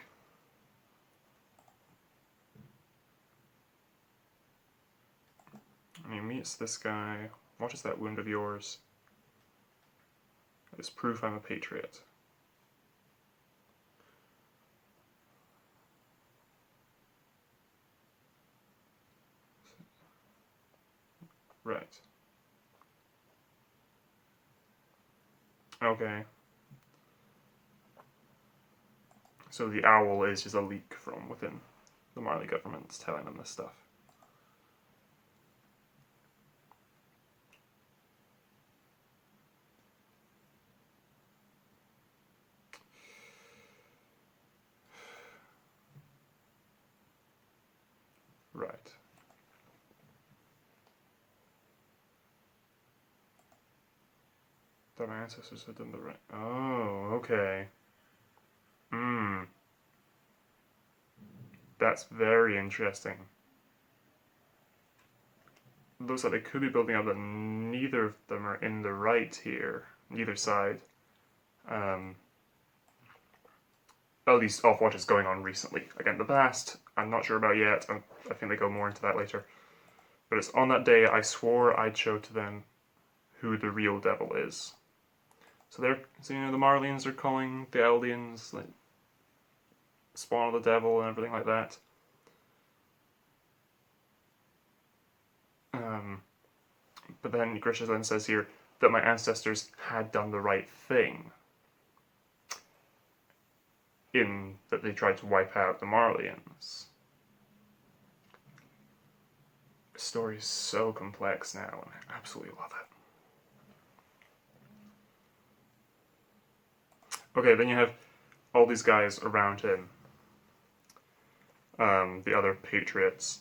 And he meets this guy. What is that wound of yours? It's proof I'm a patriot. Right. Okay. So the owl is just a leak from within the Marley government telling them this stuff. Right. That my ancestors had done the right... Oh, okay. That's very interesting. Looks like they could be building up that neither of them are in the right here. Neither side. At least off what is going on recently. Again, the past, I'm not sure about yet. I think they go more into that later. But it's on that day I swore I'd show to them who the real devil is. So the Marleyans are calling the Eldians like spawn of the devil and everything like that. But then Grisha then says here that my ancestors had done the right thing. In that they tried to wipe out the Marleyans. The story is so complex now, and I absolutely love it. Okay, then you have all these guys around him. The other patriots.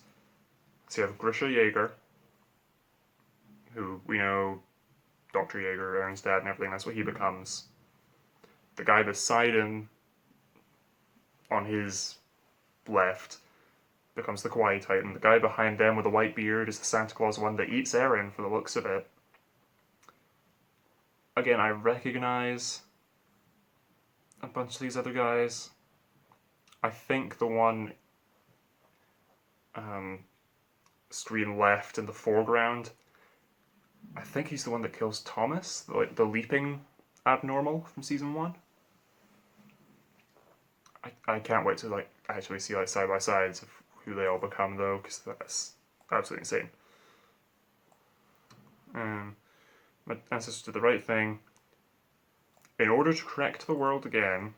So you have Grisha Jaeger, who we know Dr. Jaeger, Aaron's dad and everything, that's what he becomes. The guy beside him, on his left, becomes the Kawaii Titan. The guy behind them with the white beard is the Santa Claus one that eats Eren for the looks of it. Again, I recognize a bunch of these other guys. I think the one screen left in the foreground, I think he's the one that kills Thomas, the leaping abnormal from season 1. I can't wait to like actually see like side by sides of who they all become though, because that's absolutely insane. My ancestors did the right thing. In order to correct the world again,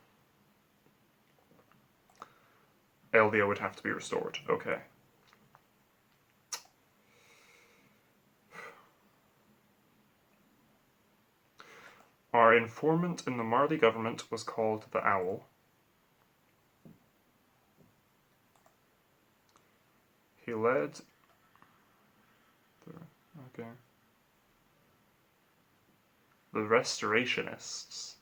Eldia would have to be restored. Okay. Our informant in the Marley government was called the Owl. He led... Okay. The Restorationists.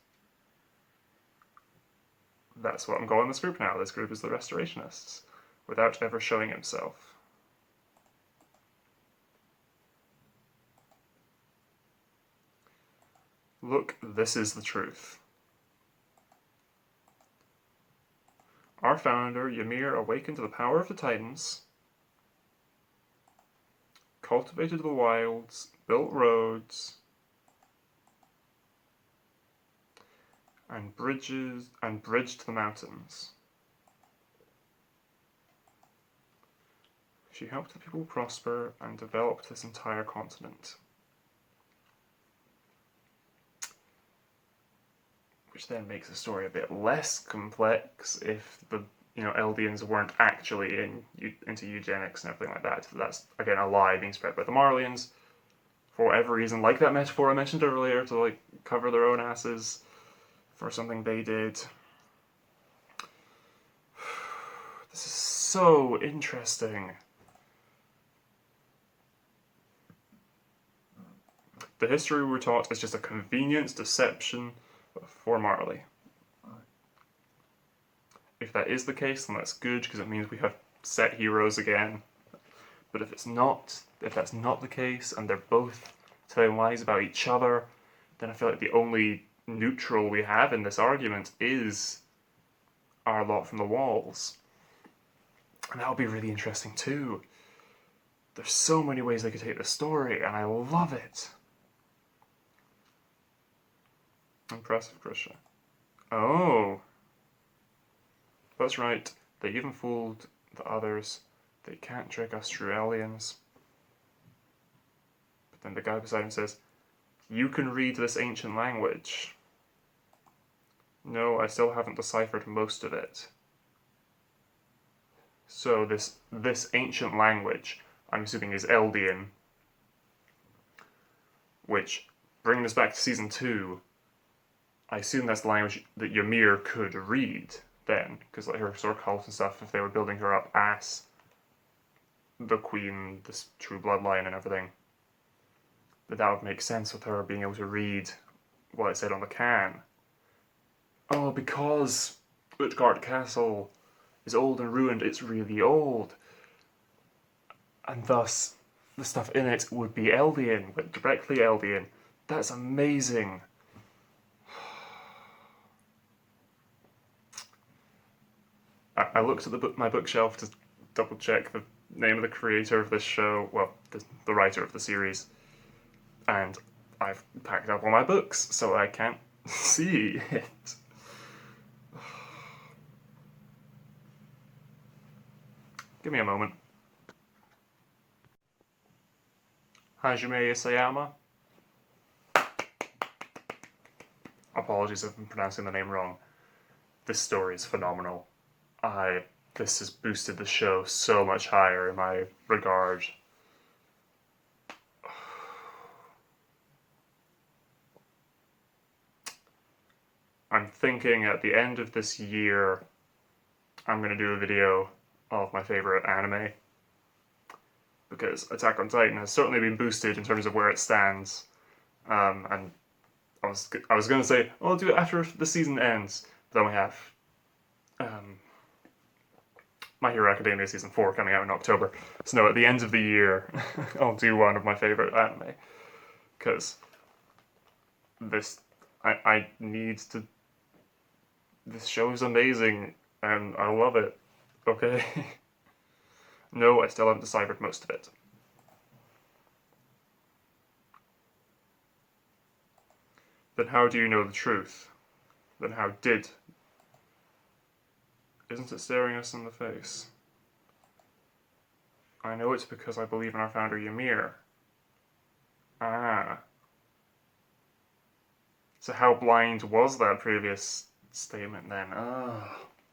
That's what I'm calling this group now. This group is the Restorationists, without ever showing himself. Look, this is the truth. Our founder, Ymir, awakened to the power of the Titans, cultivated the wilds, built roads, and bridged the mountains. She helped the people prosper and developed this entire continent. Which then makes the story a bit less complex if the Eldians weren't actually into eugenics and everything like that. So that's again a lie being spread by the Marlians for whatever reason, like that metaphor I mentioned earlier, to like cover their own asses for something they did. This is so interesting. The history we're taught is just a convenient deception for Marley. If that is the case, then that's good, because it means we have set heroes again. But if that's not the case, and they're both telling lies about each other, then I feel like the only neutral we have in this argument is our lot from the walls. And that would be really interesting too. There's so many ways they could take the story, and I love it. Impressive, Krisha. Oh. That's right. They even fooled the others. They can't trick us true aliens. But then the guy beside him says, "You can read this ancient language." No, I still haven't deciphered most of it. So this ancient language, I'm assuming, is Eldian. Which, bringing us back to Season 2, I assume that's the language that Ymir could read then, because like her sword cult and stuff, if they were building her up as the queen, this true bloodline and everything, that would make sense with her being able to read what it said on the can. Oh, because Utgard Castle is old and ruined, it's really old. And thus, the stuff in it would be Eldian, but directly Eldian. That's amazing. I looked at my bookshelf to double check the name of the creator of this show, well, the writer of the series, and I've packed up all my books, so I can't see it. Give me a moment. Hajime Isayama. Apologies if I'm pronouncing the name wrong. This story is phenomenal. This has boosted the show so much higher in my regard. I'm thinking at the end of this year, I'm going to do a video of my favorite anime. Because Attack on Titan has certainly been boosted in terms of where it stands. And I was going to say, oh, I'll do it after the season ends. But then we have My Hero Academia Season 4 coming out in October. So no, at the end of the year, I'll do one of my favorite anime. Because I need to... This show is amazing, and I love it. Okay? No, I still haven't deciphered most of it. Then how do you know the truth? Then how did Isn't it staring us in the face? I know it's because I believe in our founder Ymir. Ah. So how blind was that previous statement then?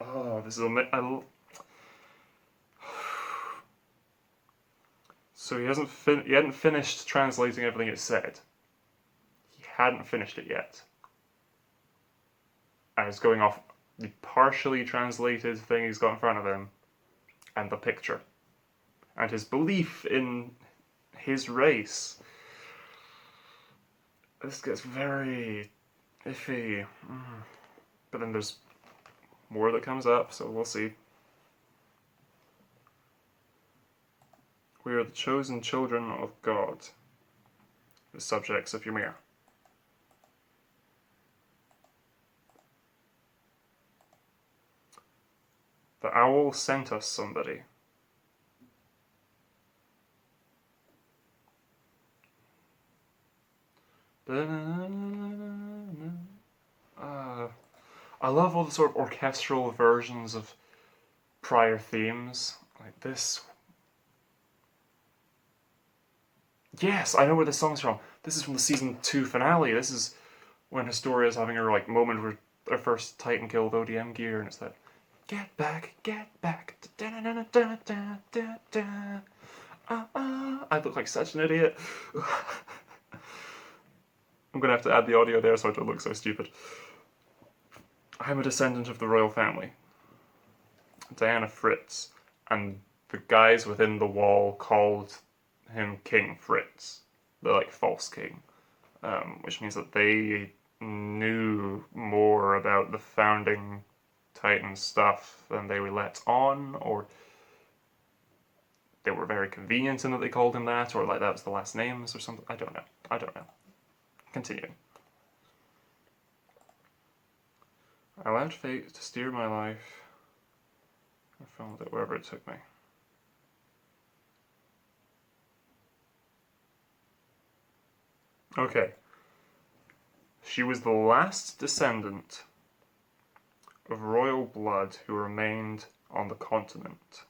Oh, this is So he hadn't finished translating everything it said. He hadn't finished it yet. And it's going off the partially translated thing he's got in front of him and the picture. And his belief in his race. This gets very iffy. But then there's more that comes up, so we'll see. We are the chosen children of God, the subjects of Ymir. The owl sent us somebody. I love all the sort of orchestral versions of prior themes, like this. Yes, I know where this song's from. This is from the season 2 finale. This is when Historia's having her like moment where her first Titan killed ODM gear, and it's that get back, I look like such an idiot. I'm gonna have to add the audio there so I don't look so stupid. I'm a descendant of the royal family. Diana Fritz, and the guys within the wall called him King Fritz, the like false king, which means that they knew more about the founding Titan stuff than they were let on, or they were very convenient in that they called him that, or like that was the last names or something. I don't know. Continuing. I allowed fate to steer my life. I followed it wherever it took me. Okay. She was the last descendant of royal blood who remained on the continent.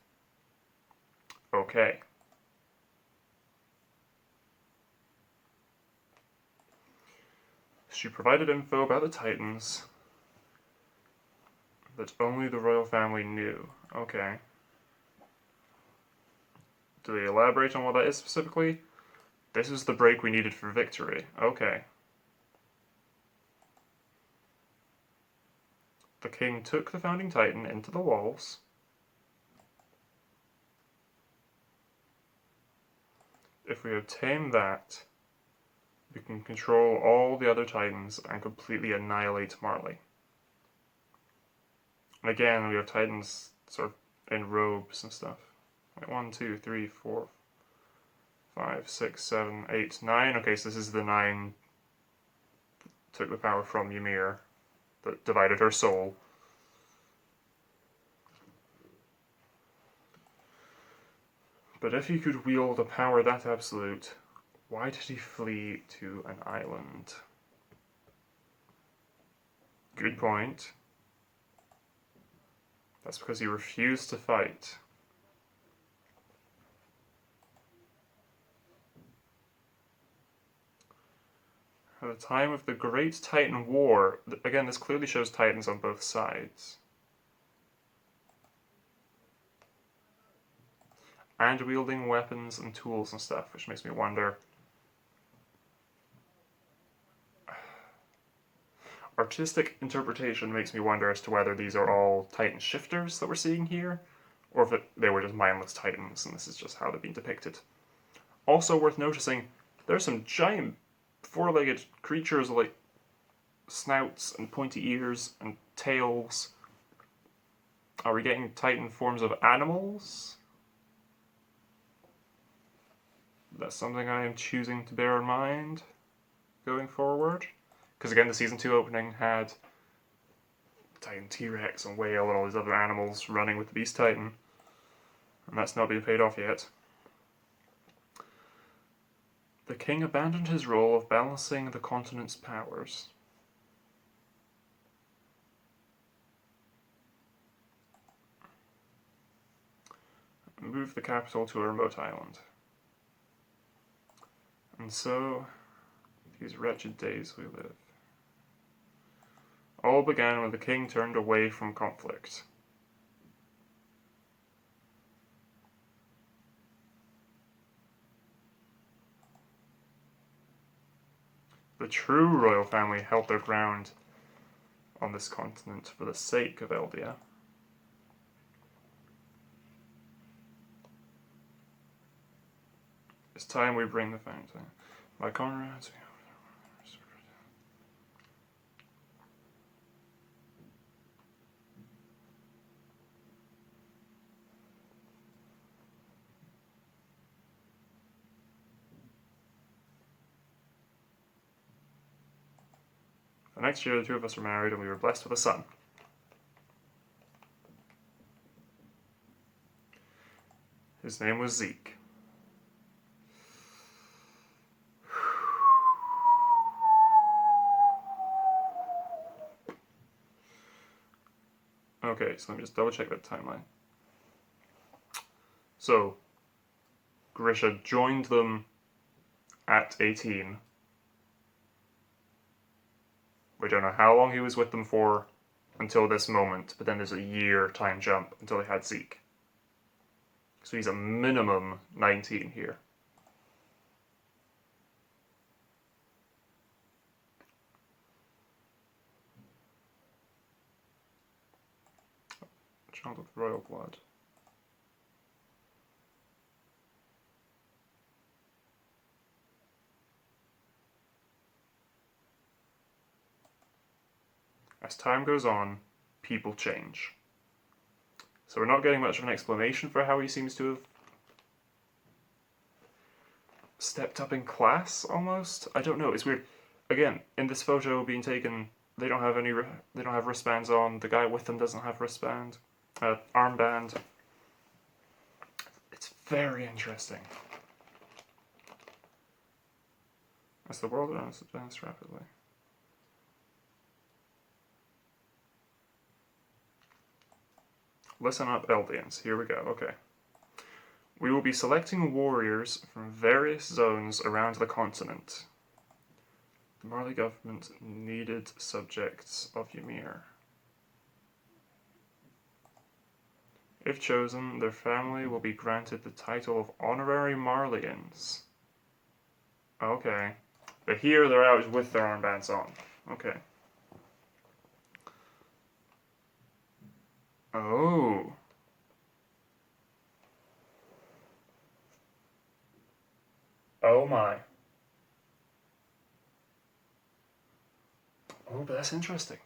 Okay. She provided info about the Titans that only the royal family knew. Okay. Do they elaborate on what that is specifically? This is the break we needed for victory. Okay. The king took the founding Titan into the walls. If we obtain that, we can control all the other Titans and completely annihilate Marley. And again, we have Titans sort of in robes and stuff. Like 1, 2, 3, 4, 5, 6, 7, 8, 9. Okay, so this is the 9 that took the power from Ymir, that divided her soul. But if he could wield a power that absolute, why did he flee to an island? Good point. That's because he refused to fight. At the time of the Great Titan War, again, this clearly shows Titans on both sides. And wielding weapons and tools and stuff, which makes me wonder. Artistic interpretation makes me wonder as to whether these are all Titan shifters that we're seeing here, or if they were just mindless Titans and this is just how they've been depicted. Also worth noticing, there's some giant four-legged creatures with like snouts and pointy ears and tails. Are we getting Titan forms of animals? That's something I am choosing to bear in mind going forward. Because again, the season 2 opening had Titan T-Rex and whale and all these other animals running with the Beast Titan. And that's not been paid off yet. The king abandoned his role of balancing the continent's powers. and move the capital to a remote island. And so, these wretched days we live. All began when the king turned away from conflict. The true royal family held their ground on this continent for the sake of Eldia. It's time we bring the fountain. My comrades. The next year, the two of us were married and we were blessed with a son. His name was Zeke. Okay, so let me just double check that timeline. So, Grisha joined them at 18. We don't know how long he was with them for until this moment, but then there's a year time jump until they had Zeke. So he's a minimum 19 here. Child of royal blood. As time goes on, people change. So we're not getting much of an explanation for how he seems to have stepped up in class, almost. I don't know. It's weird. Again, in this photo being taken, they don't have wristbands on. The guy with them doesn't have armband. It's very interesting. As the world advances rapidly. Listen up, Eldians. Here we go. Okay. We will be selecting warriors from various zones around the continent. The Marley government needed subjects of Ymir. If chosen, their family will be granted the title of Honorary Marleyans. Okay. But here they're out with their armbands on. Okay. Oh. Oh my. Oh, but that's interesting.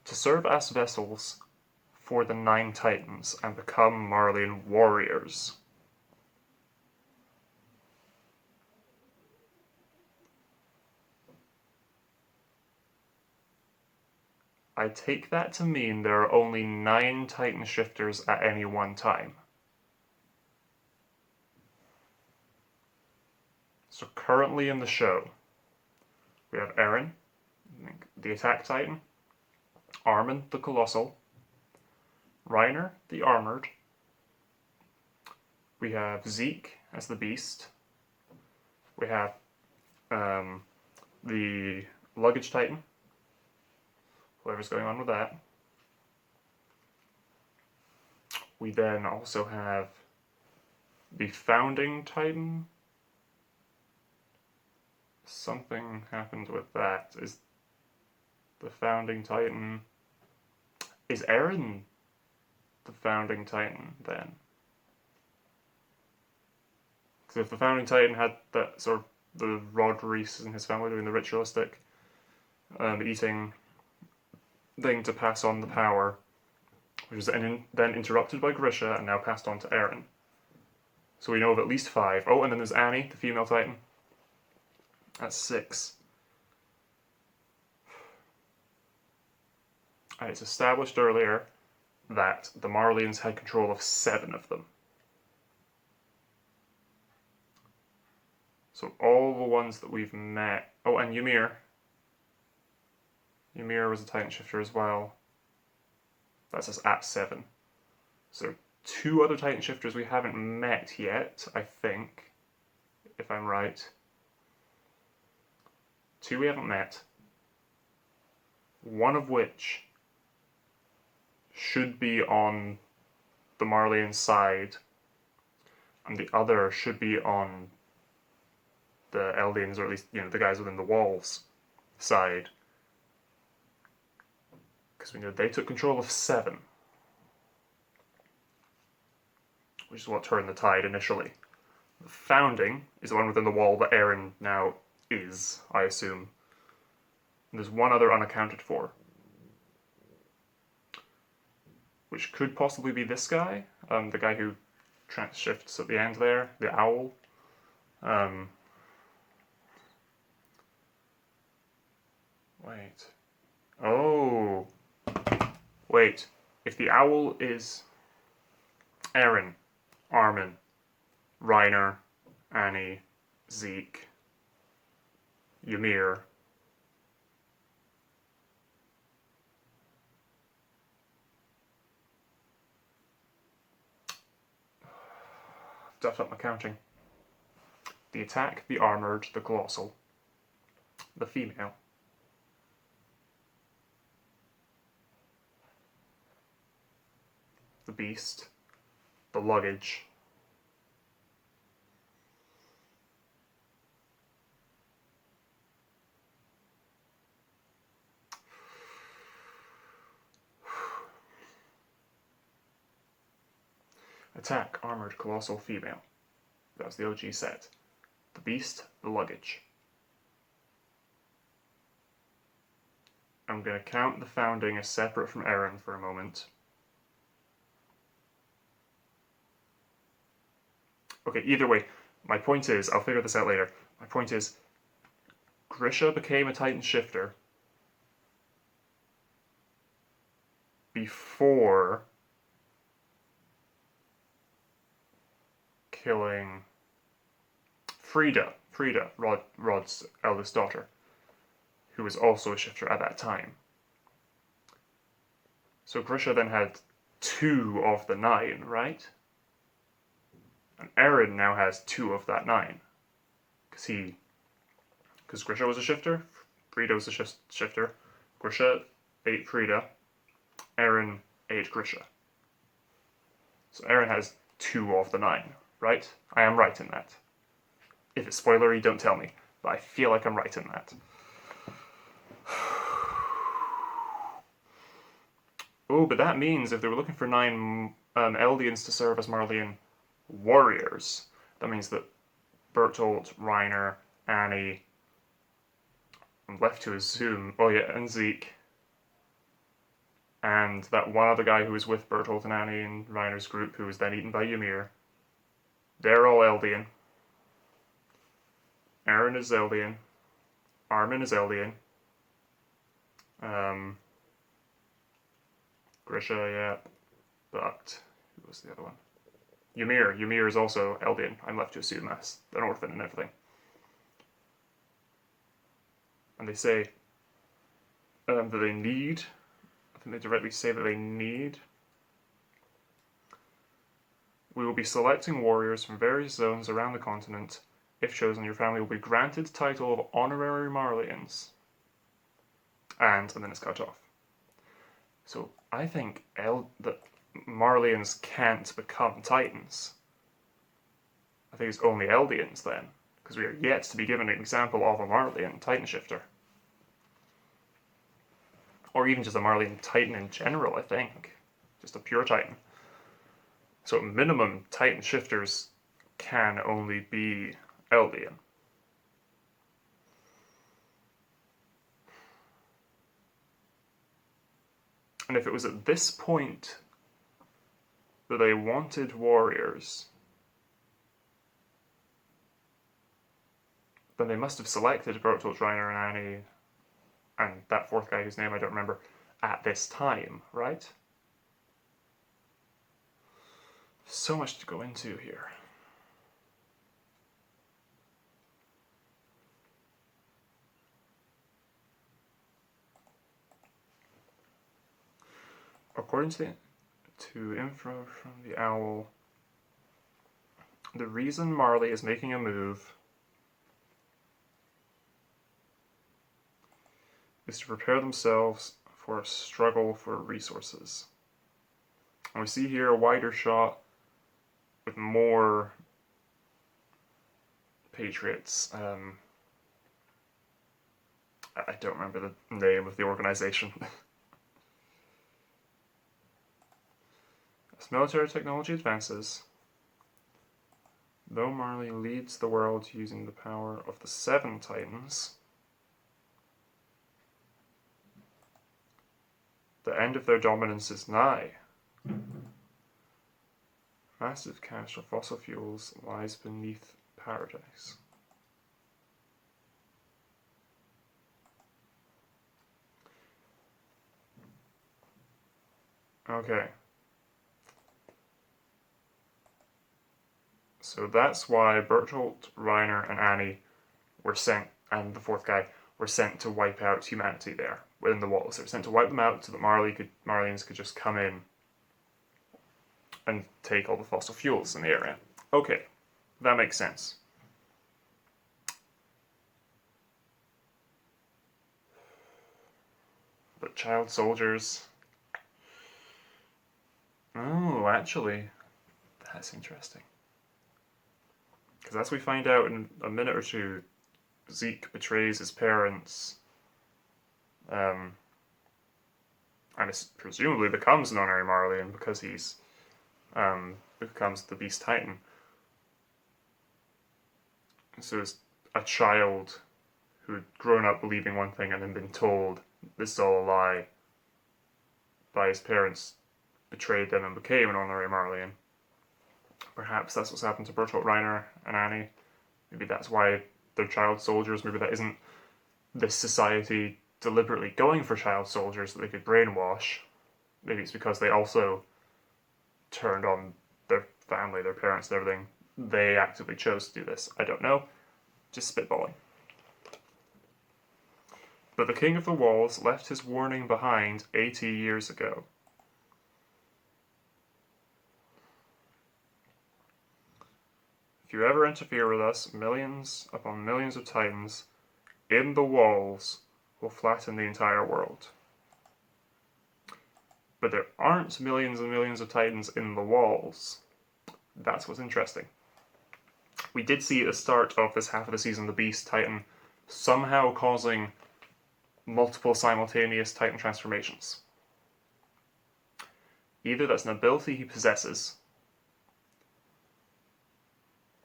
To serve as vessels for the 9 Titans and become Marleyan warriors. I take that to mean there are only 9 Titan shifters at any one time. So currently in the show, we have Eren, the Attack Titan, Armin, the Colossal, Reiner, the Armored, we have Zeke as the Beast, we have the Luggage Titan, whatever's going on with that. We then also have the Founding Titan. Something happened with that. Is the Founding Titan... Is Eren the Founding Titan then? Because if the Founding Titan had that sort of the Rod Reese and his family doing the ritualistic eating thing to pass on the power, which was then interrupted by Grisha and now passed on to Eren. So we know of at least 5. Oh, and then there's Annie, the female Titan. That's 6. And it's established earlier that the Marleyans had control of 7 of them. So all the ones that we've met... Oh, and Ymir. Ymir was a Titan shifter as well. That's us at 7. So 2 other Titan shifters we haven't met yet, I think, if I'm right. 2 we haven't met. One of which should be on the Marleyan side, and the other should be on the Eldians, or at least, the guys within the walls side. Because we know they took control of 7. Which is what turned the tide initially. The Founding is the one within the wall that Eren now is, I assume. And there's one other unaccounted for. Which could possibly be this guy. The guy who transshifts at the end there. The owl. Wait. Oh. Wait. If the owl is Eren, Armin, Reiner, Annie, Zeke, Ymir, stuffed up my counting. The attack, the armoured, the colossal, the female, the beast, the luggage, attack, armoured, colossal, female. That was the OG set. The beast, the luggage. I'm going to count the Founding as separate from Eren for a moment. Okay, either way, my point is, I'll figure this out later. My point is, Grisha became a Titan shifter before killing Frida, Rod's eldest daughter, who was also a shifter at that time. So Grisha then had 2 of the 9, right? And Eren now has 2 of that 9. Because Grisha was a shifter, Frida was a shifter. Grisha ate Frida, Eren ate Grisha. So Eren has 2 of the 9, right? I am right in that. If it's spoilery, don't tell me. But I feel like I'm right in that. Oh, but that means if they were looking for 9 Eldians to serve as Marleyan warriors, that means that Bertolt, Reiner, Annie, I'm left to assume, and Zeke, and that one other guy who was with Bertolt and Annie in Reiner's group, who was then eaten by Ymir, they're all Eldian. Eren is Eldian. Armin is Eldian. Grisha, yeah. But who was the other one? Ymir. Ymir is also Eldian. I'm left to assume that's an orphan and everything. And they say that they need, I think they directly say that they need, we will be selecting warriors from various zones around the continent. If chosen, your family will be granted the title of honorary Marleyans. And then it's cut off. So I think that Marleyans can't become Titans. I think it's only Eldians then, because we are yet to be given an example of a Marleyan Titan shifter. Or even just a Marleyan Titan in general, I think. Just a pure Titan. So at minimum, Titan shifters can only be Eldian. And if it was at this point that they wanted warriors, then they must have selected Bertolt, Reiner, and Annie, and that 4th guy whose name I don't remember, at this time, right? So much to go into here. According to info from the Owl, the reason Marley is making a move is to prepare themselves for a struggle for resources. And we see here a wider shot with more Patriots. I don't remember the name of the organization. As military technology advances, though Marley leads the world using the power of the 7 Titans, the end of their dominance is nigh. Massive cache of fossil fuels lies beneath paradise. Okay. So that's why Bertolt, Reiner, and Annie were sent, and the 4th guy, were sent to wipe out humanity there, within the walls. They were sent to wipe them out so that Marlians could just come in and take all the fossil fuels in the area. Okay, that makes sense. But child soldiers... Oh, actually, that's interesting. Because as we find out in a minute or two, Zeke betrays his parents, and presumably becomes an honorary Marleyan because he's becomes the Beast Titan. So it's a child who had grown up believing one thing and then been told this is all a lie by his parents, betrayed them and became an honorary Marleyan. Perhaps that's what's happened to Bertolt, Reiner, and Annie. Maybe that's why they're child soldiers. Maybe that isn't this society deliberately going for child soldiers that they could brainwash. Maybe it's because they also turned on their family, their parents, and everything. They actively chose to do this. I don't know. Just spitballing. But the King of the Walls left his warning behind 80 years ago. If you ever interfere with us, millions upon millions of Titans in the walls will flatten the entire world. But there aren't millions and millions of Titans in the walls. That's what's interesting. We did see at the start of this half of the season the Beast Titan somehow causing multiple simultaneous Titan transformations. Either that's an ability he possesses,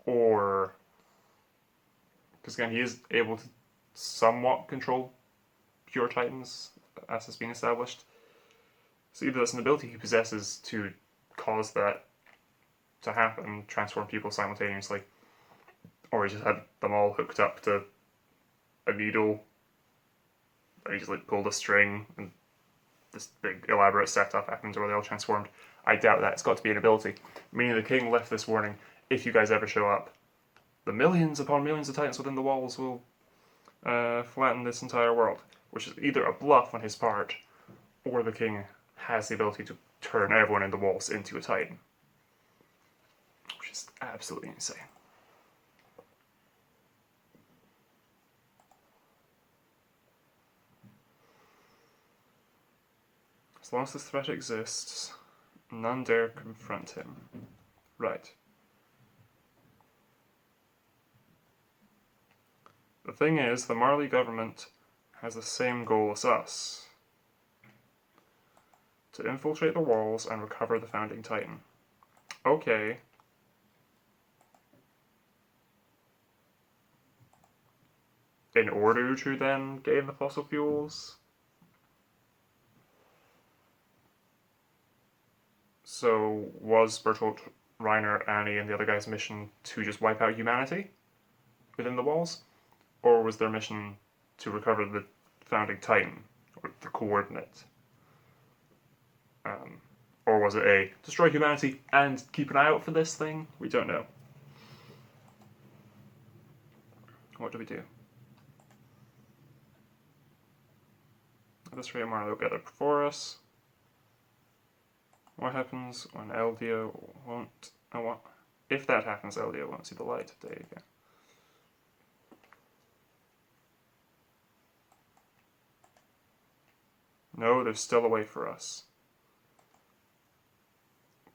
or, because again, he is able to somewhat control pure Titans, as has been established. So either that's an ability he possesses to cause that to happen, transform people simultaneously, or he just had them all hooked up to a needle, and he just like pulled a string, and this big elaborate setup happens where they all transformed. I doubt that. It's got to be an ability. Meaning the king left this warning: if you guys ever show up, the millions upon millions of Titans within the walls will flatten this entire world. Which is either a bluff on his part, or the king has the ability to turn everyone in the walls into a Titan. Which is absolutely insane. As long as this threat exists, none dare confront him. Right. The thing is, the Marley government has the same goal as us: to infiltrate the walls and recover the founding Titan. Okay. In order to then gain the fossil fuels? So was Bertolt, Reiner, Annie, and the other guy's mission to just wipe out humanity within the walls? Or was their mission to recover the founding Titan, or the coordinate? Or was it a destroy humanity and keep an eye out for this thing? We don't know. What do we do? At this rate, Marley will gather before us. What happens when Eldia won't... If that happens, Eldia won't see the light of day again. No, there's still a way for us.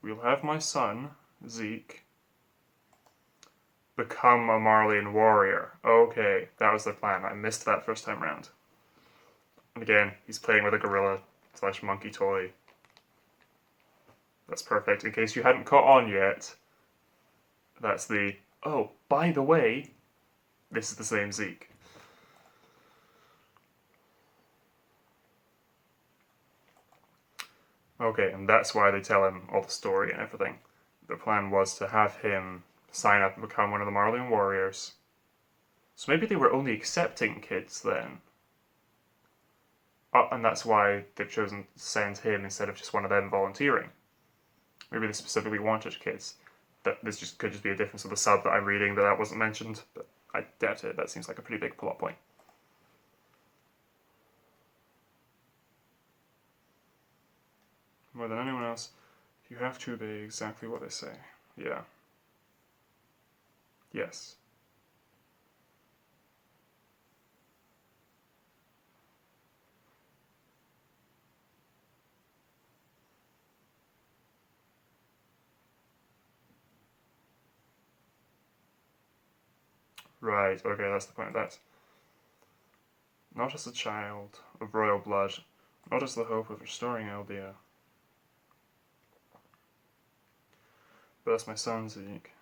We'll have my son, Zeke, become a Marleyan warrior. Okay, that was the plan. I missed that first time round. And again, he's playing with a gorilla / monkey toy. That's perfect. In case you hadn't caught on yet, that's the, oh, by the way, this is the same Zeke. Okay, and that's why they tell him all the story and everything. The plan was to have him sign up and become one of the Marleyan warriors. So maybe they were only accepting kids then. And that's why they've chosen to send him instead of just one of them volunteering. Maybe they specifically wanted kids. This could just be a difference of the sub that I'm reading that wasn't mentioned, but I doubt it. That seems like a pretty big plot point. More than anyone else, you have to obey exactly what they say. Yeah. Yes. Right, okay, that's the point of that. Not as a child of royal blood, not as the hope of restoring Eldia. But that's my son, Zeke.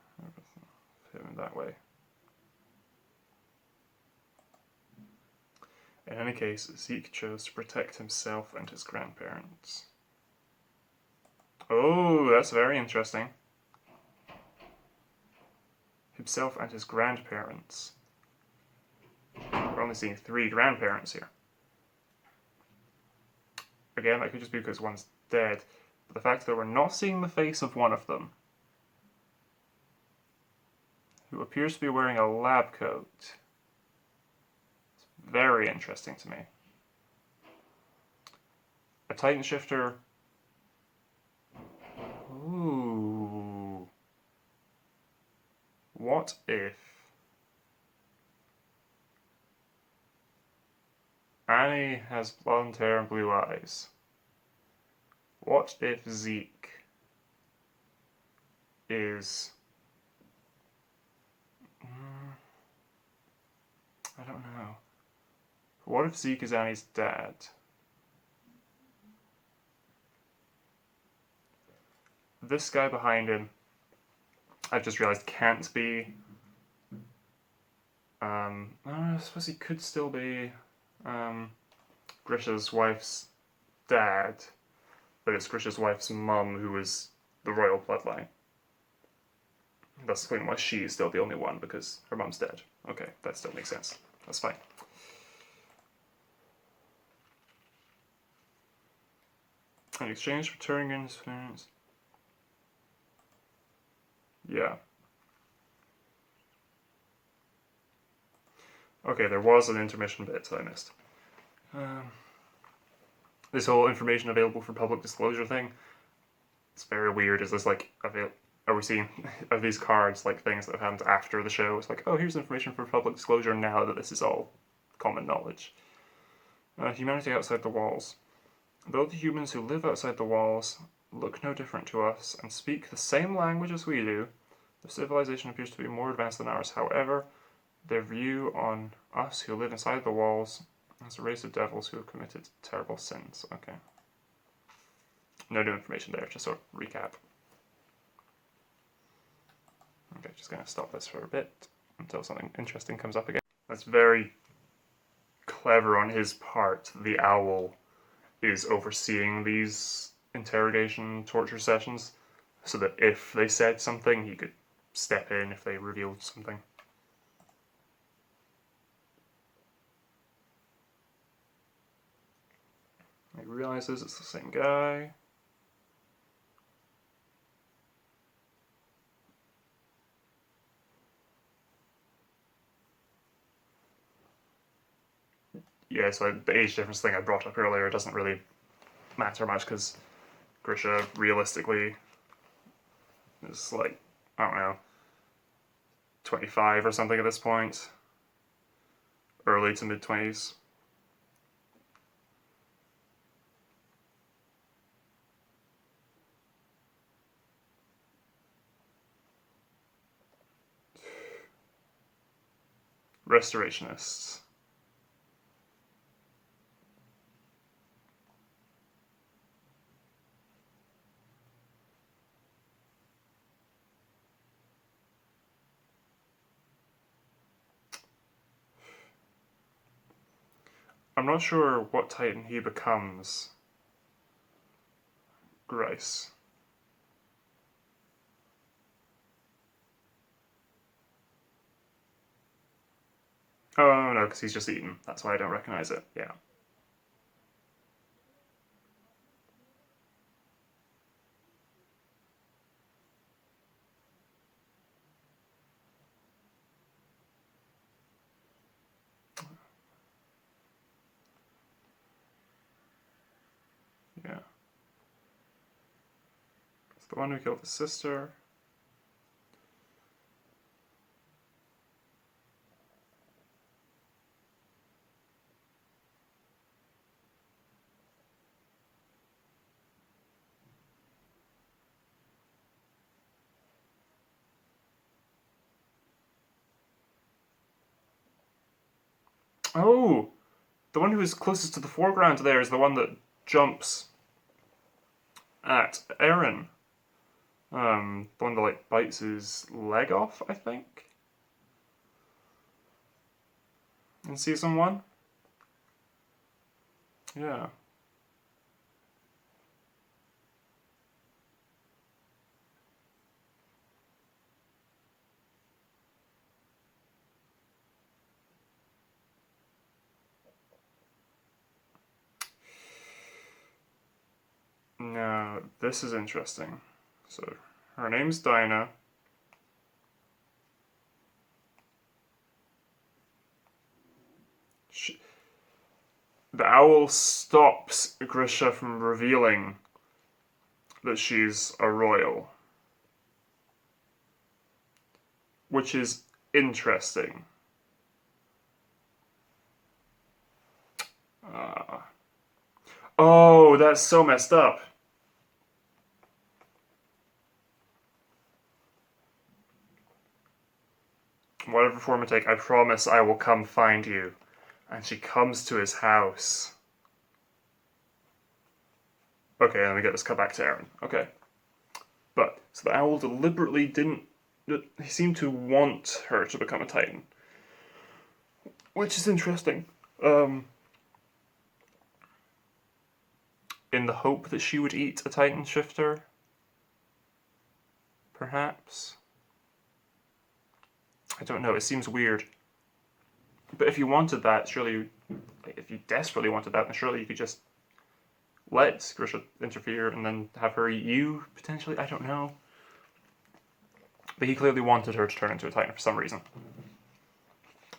Him in that way. In any case, Zeke chose to protect himself and his grandparents. Oh, that's very interesting. Himself and his grandparents. We're only seeing 3 grandparents here. Again, that could just be because one's dead, but the fact that we're not seeing the face of one of them, who appears to be wearing a lab coat, it's very interesting to me. A Titan Shifter. Ooh. What if Annie has blonde hair and blue eyes? What if Zeke is... I don't know. What if Zeke is Annie's dad? This guy behind him, I've just realised, can't be... I suppose he could still be Grisha's wife's dad, but it's Grisha's wife's mum who is the royal bloodline. That's explaining why she is still the only one, because her mum's dead. Okay, that still makes sense. That's fine. In exchange for turning in his parents. Yeah. Okay, there was an intermission bit that I missed. This whole information available for public disclosure thing, it's very weird. Is this like, are we seeing, are these cards like things that have happened after the show? It's like, oh, here's information for public disclosure now that this is all common knowledge. Humanity outside the walls. Though the humans who live outside the walls look no different to us and speak the same language as we do, their civilization appears to be more advanced than ours. However, their view on us who live inside the walls as a race of devils who have committed terrible sins. Okay. No new information there, just sort of recap. Okay, just going to stop this for a bit until something interesting comes up again. That's very clever on his part. The owl is overseeing these interrogation torture sessions so that if they said something, he could step in if they revealed something. He realizes it's the same guy. Yeah, so the age difference thing I brought up earlier doesn't really matter much because Grisha realistically is like, I don't know, 25 or something at this point. Early to mid-20s. Restorationists. I'm not sure what Titan he becomes. Grace. Oh no, because he's just eaten. That's why I don't recognize it. Yeah. Yeah. It's the one who killed his sister. Oh! The one who is closest to the foreground there is the one that jumps at Eren. The one that like bites his leg off, I think. In season 1. Yeah. Now, this is interesting. So, her name's Dinah. The owl stops Grisha from revealing that she's a royal. Which is interesting. Oh, that's so messed up. Whatever form it take, I promise I will come find you. And she comes to his house. Okay, let me get this cut back to Eren. Okay. But, so the owl deliberately didn't... He seemed to want her to become a Titan. Which is interesting. In the hope that she would eat a Titan shifter? Perhaps? I don't know, it seems weird. But if you wanted that, surely... If you desperately wanted that, then surely you could just let Grisha interfere and then have her eat you, potentially? I don't know. But he clearly wanted her to turn into a Titan for some reason.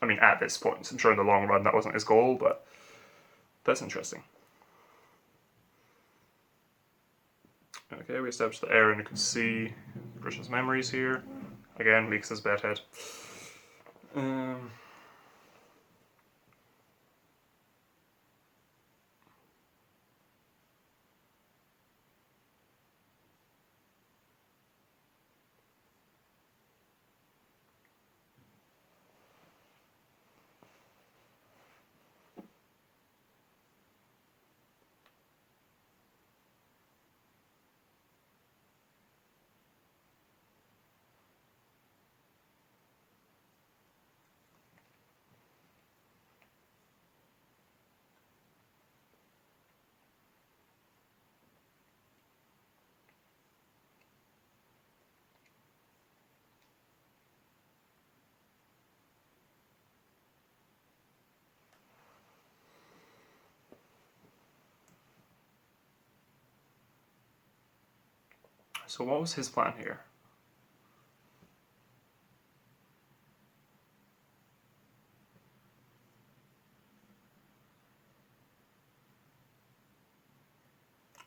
I mean, at this point. I'm sure in the long run that wasn't his goal, but that's interesting. Okay, we established that Eren could see Grisha's memories here. Again, leaks his bedhead. So what was his plan here?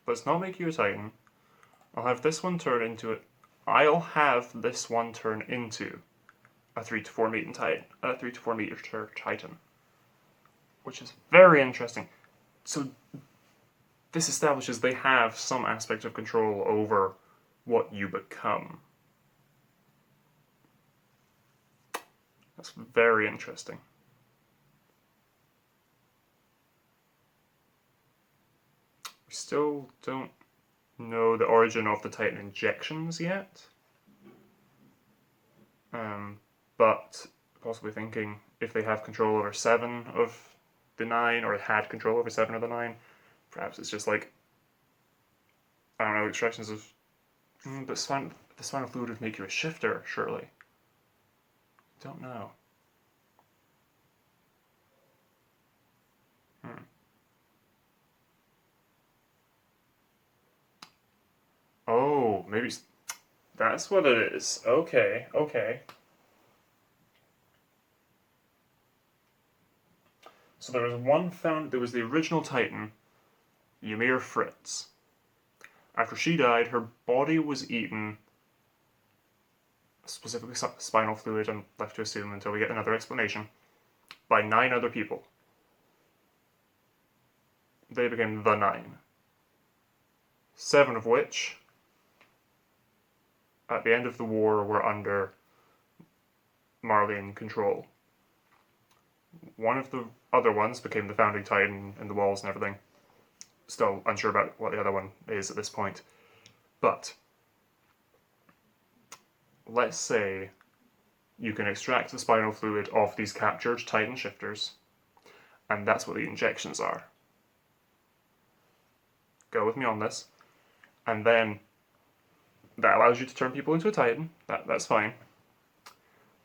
Let's not make you a Titan. I'll have this one turn into it. I'll have this one turn into a 3 to 4 meter Titan, Titan, which is very interesting. So this establishes they have some aspect of control over what you become. That's very interesting. We still don't know the origin of the Titan injections yet. But possibly thinking if they have control over 7 of the 9, or had control over 7 of the 9, perhaps it's just like, I don't know, extractions of... but the spinal fluid would make you a shifter, surely. Don't know. Oh, maybe that's what it is. Okay, okay. So there was the original Titan, Ymir Fritz. After she died, her body was eaten, specifically spinal fluid, I'm left to assume until we get another explanation, by 9 other people. They became the 9. 7 of which, at the end of the war, were under Marleyan control. One of the other ones became the founding Titan in the walls and everything. Still unsure about what the other one is at this point. But let's say you can extract the spinal fluid of these captured Titan shifters, and that's what the injections are. Go with me on this. And then that allows you to turn people into a Titan. That's fine.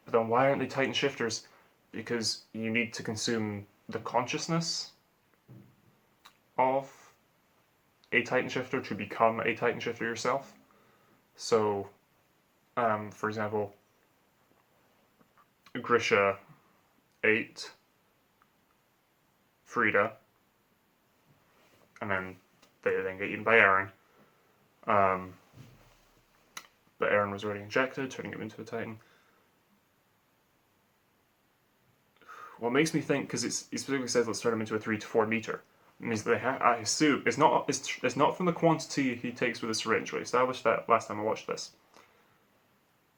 But then why aren't they Titan shifters? Because you need to consume the consciousness of a Titan shifter to become a Titan shifter yourself. So, for example, Grisha ate Frida, and then they then get eaten by Eren. But Eren was already injected, turning him into a Titan. What makes me think, because he specifically says let's turn him into a 3 to 4 meter, it means that I assume it's not from the quantity he takes with a syringe. We established that last time I watched this.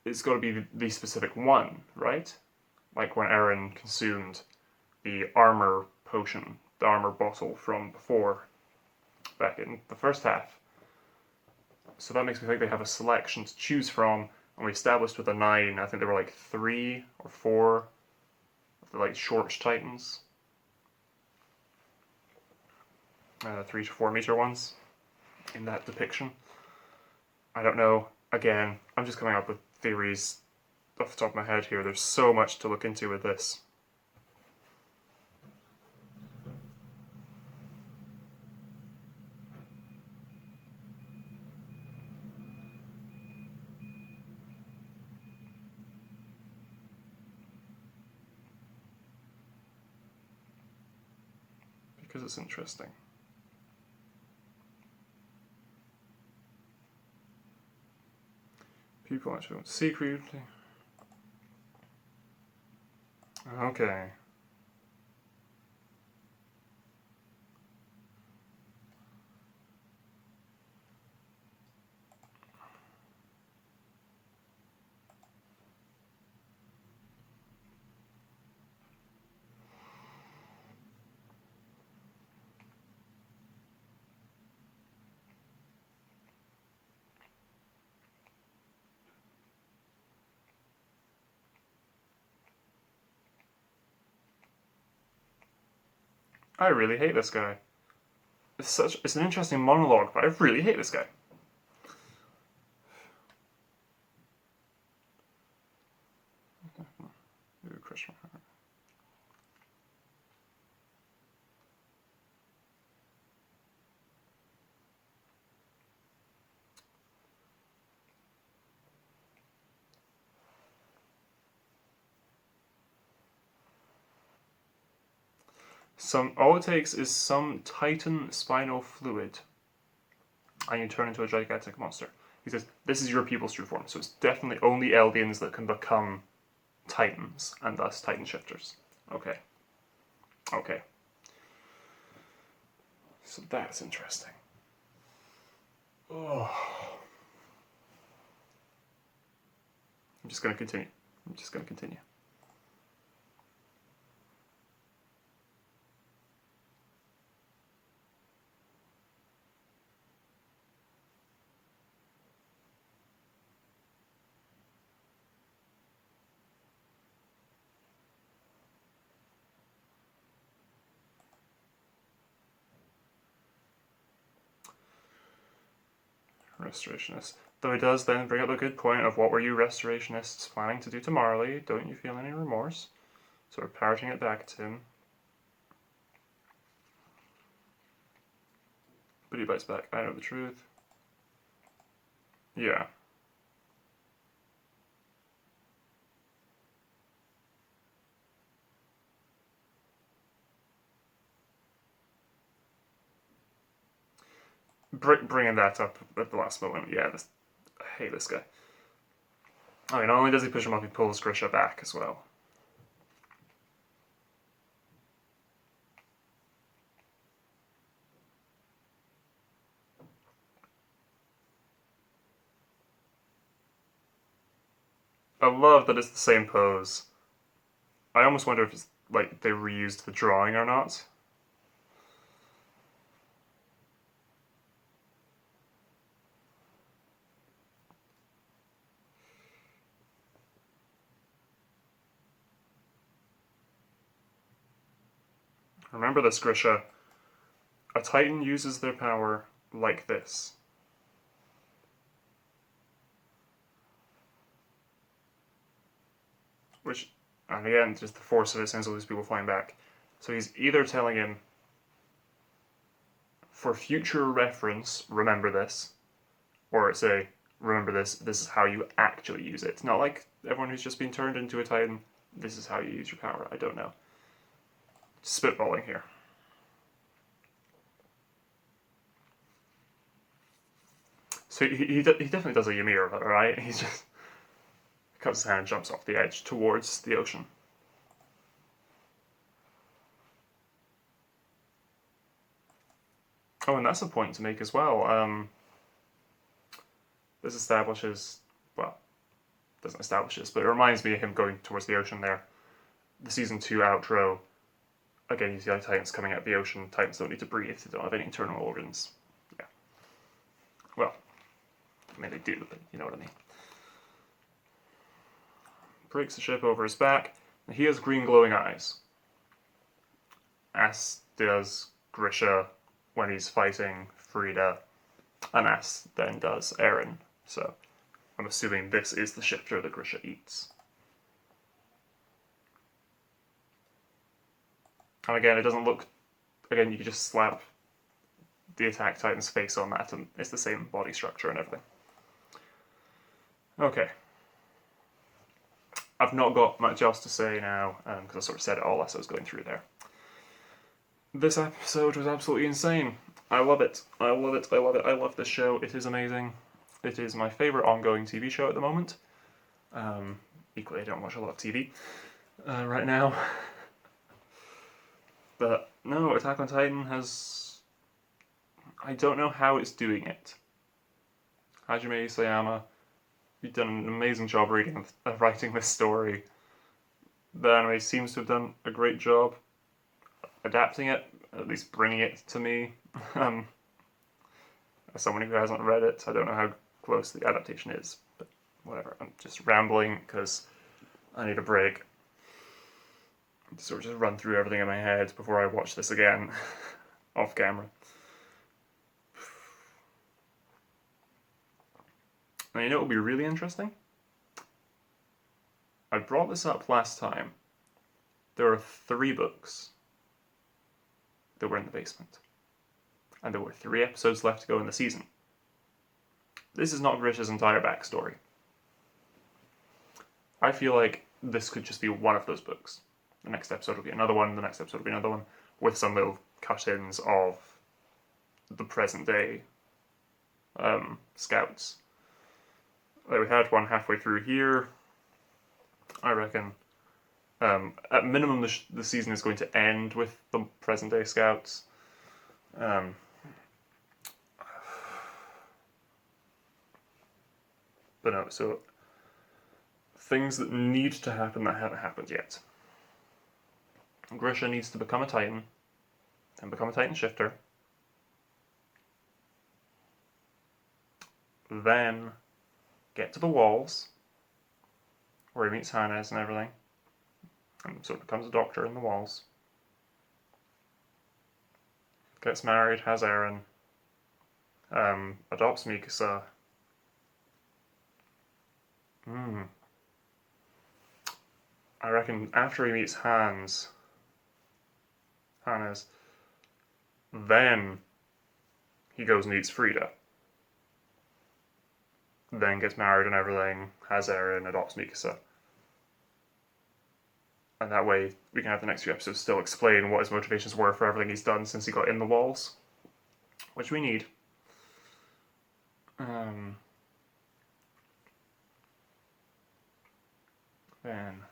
It's got to be the specific one, right? Like when Eren consumed the armor potion, the armor bottle from before, back in the first half. So that makes me think they have a selection to choose from, and we established with the 9, I think there were like 3 or 4 of the like short Titans. 3 to 4 meter ones in that depiction. I don't know. Again, I'm just coming up with theories off the top of my head here. There's so much to look into with this. Because it's interesting. People actually want to see creatively. Okay. I really hate this guy. It's an interesting monologue, but I really hate this guy. All it takes is some Titan spinal fluid and you turn into a gigantic monster. He says, this is your people's true form, so it's definitely only Eldians that can become Titans, and thus Titan shifters. Okay. Okay. So that's interesting. Oh. I'm just going to continue. Restorationists. Though he does then bring up a good point of what were you restorationists planning to do to Marley? Don't you feel any remorse? So we're parroting it back to him. But he bites back, I know the truth. Yeah. Bringing that up at the last moment, yeah, I hate this guy. I mean, not only does he push him up, he pulls Grisha back as well. I love that it's the same pose. I almost wonder if it's like they reused the drawing or not. Remember this, Grisha. A Titan uses their power like this. Which, and again, just the force of it sends all these people flying back. So he's either telling him, for future reference, remember this, or say, remember this is how you actually use it. Not like everyone who's just been turned into a Titan, this is how you use your power. I don't know. Spitballing here. So he definitely does a Ymir of it, right? He just cuts his hand and jumps off the edge towards the ocean. Oh, and that's a point to make as well. This establishes, well, doesn't establish this, but it reminds me of him going towards the ocean there. The season 2 outro, again, you see how Titans coming out of the ocean. Titans don't need to breathe, they don't have any internal organs. Yeah. Well, I mean, they do, but you know what I mean. Breaks the ship over his back, and he has green glowing eyes. As does Grisha when he's fighting Frida, and as then does Eren. So I'm assuming this is the shifter that Grisha eats. And again, it doesn't look... Again, you can just slap the Attack Titan's face on that and it's the same body structure and everything. Okay. I've not got much else to say now, because I sort of said it all as I was going through there. This episode was absolutely insane. I love it. I love it. I love it. I love this show. It is amazing. It is my favourite ongoing TV show at the moment. Equally, I don't watch a lot of TV right now. But no, Attack on Titan has... I don't know how it's doing it. Hajime Isayama, you've done an amazing job writing this story. The anime seems to have done a great job adapting it, at least bringing it to me. As someone who hasn't read it, I don't know how close the adaptation is, but whatever. I'm just rambling because I need a break. Sort of just run through everything in my head before I watch this again, off camera. Now, you know what would be really interesting? I brought this up last time. There are 3 books that were in the basement. And there were 3 episodes left to go in the season. This is not Grisha's entire backstory. I feel like this could just be one of those books. The next episode will be another one, the next episode will be another one, with some little cut-ins of the present day scouts. Like we had one halfway through here. I reckon at minimum the season is going to end with the present day scouts. But no, so things that need to happen that haven't happened yet. Grisha needs to become a Titan and become a Titan shifter. Then get to the walls where he meets Hannes and everything. And so becomes a doctor in the walls. Gets married, has Eren. Adopts Mikasa. I reckon after he meets Hannes, then he goes and eats Frida. Then gets married and everything, has Eren, adopts Mikasa. And that way we can have the next few episodes still explain what his motivations were for everything he's done since he got in the walls. Which we need. Then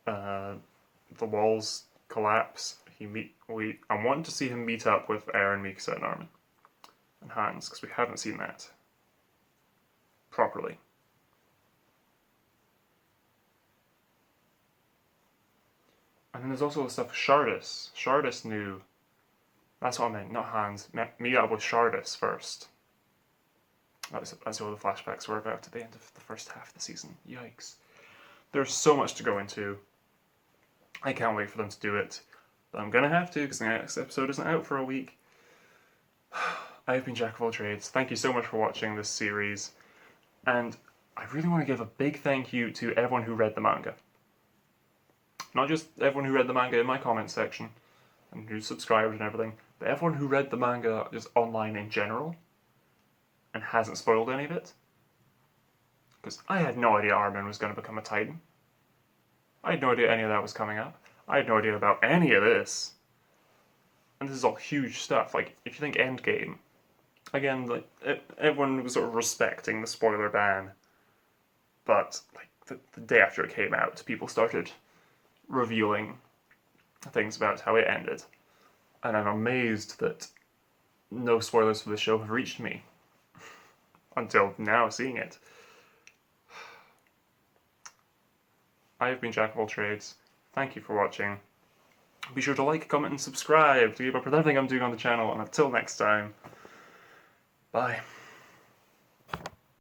the walls collapse. I want to see him meet up with Eren, Mikasa, and Armin. And Hans, because we haven't seen that properly. And then there's also the stuff with Shardis. Shardis knew. That's what I meant, not Hans. Meet up with Shardis first. That's what the flashbacks were about at the end of the first half of the season. Yikes. There's so much to go into. I can't wait for them to do it. But I'm gonna have to, because the next episode isn't out for a week. I've been Jack of all trades. Thank you so much for watching this series. And I really want to give a big thank you to everyone who read the manga. Not just everyone who read the manga in my comments section, and who subscribed and everything, but everyone who read the manga just online in general, and hasn't spoiled any of it. Because I had no idea Armin was going to become a Titan. I had no idea any of that was coming up. I had no idea about any of this. And this is all huge stuff. Like, if you think Endgame, again, like everyone was sort of respecting the spoiler ban. But like the day after it came out, people started revealing things about how it ended. And I'm amazed that no spoilers for the show have reached me. Until now, seeing it. I have been Jack of all trades. Thank you for watching. Be sure to like, comment, and subscribe to keep up with everything I'm doing on the channel. And until next time, bye.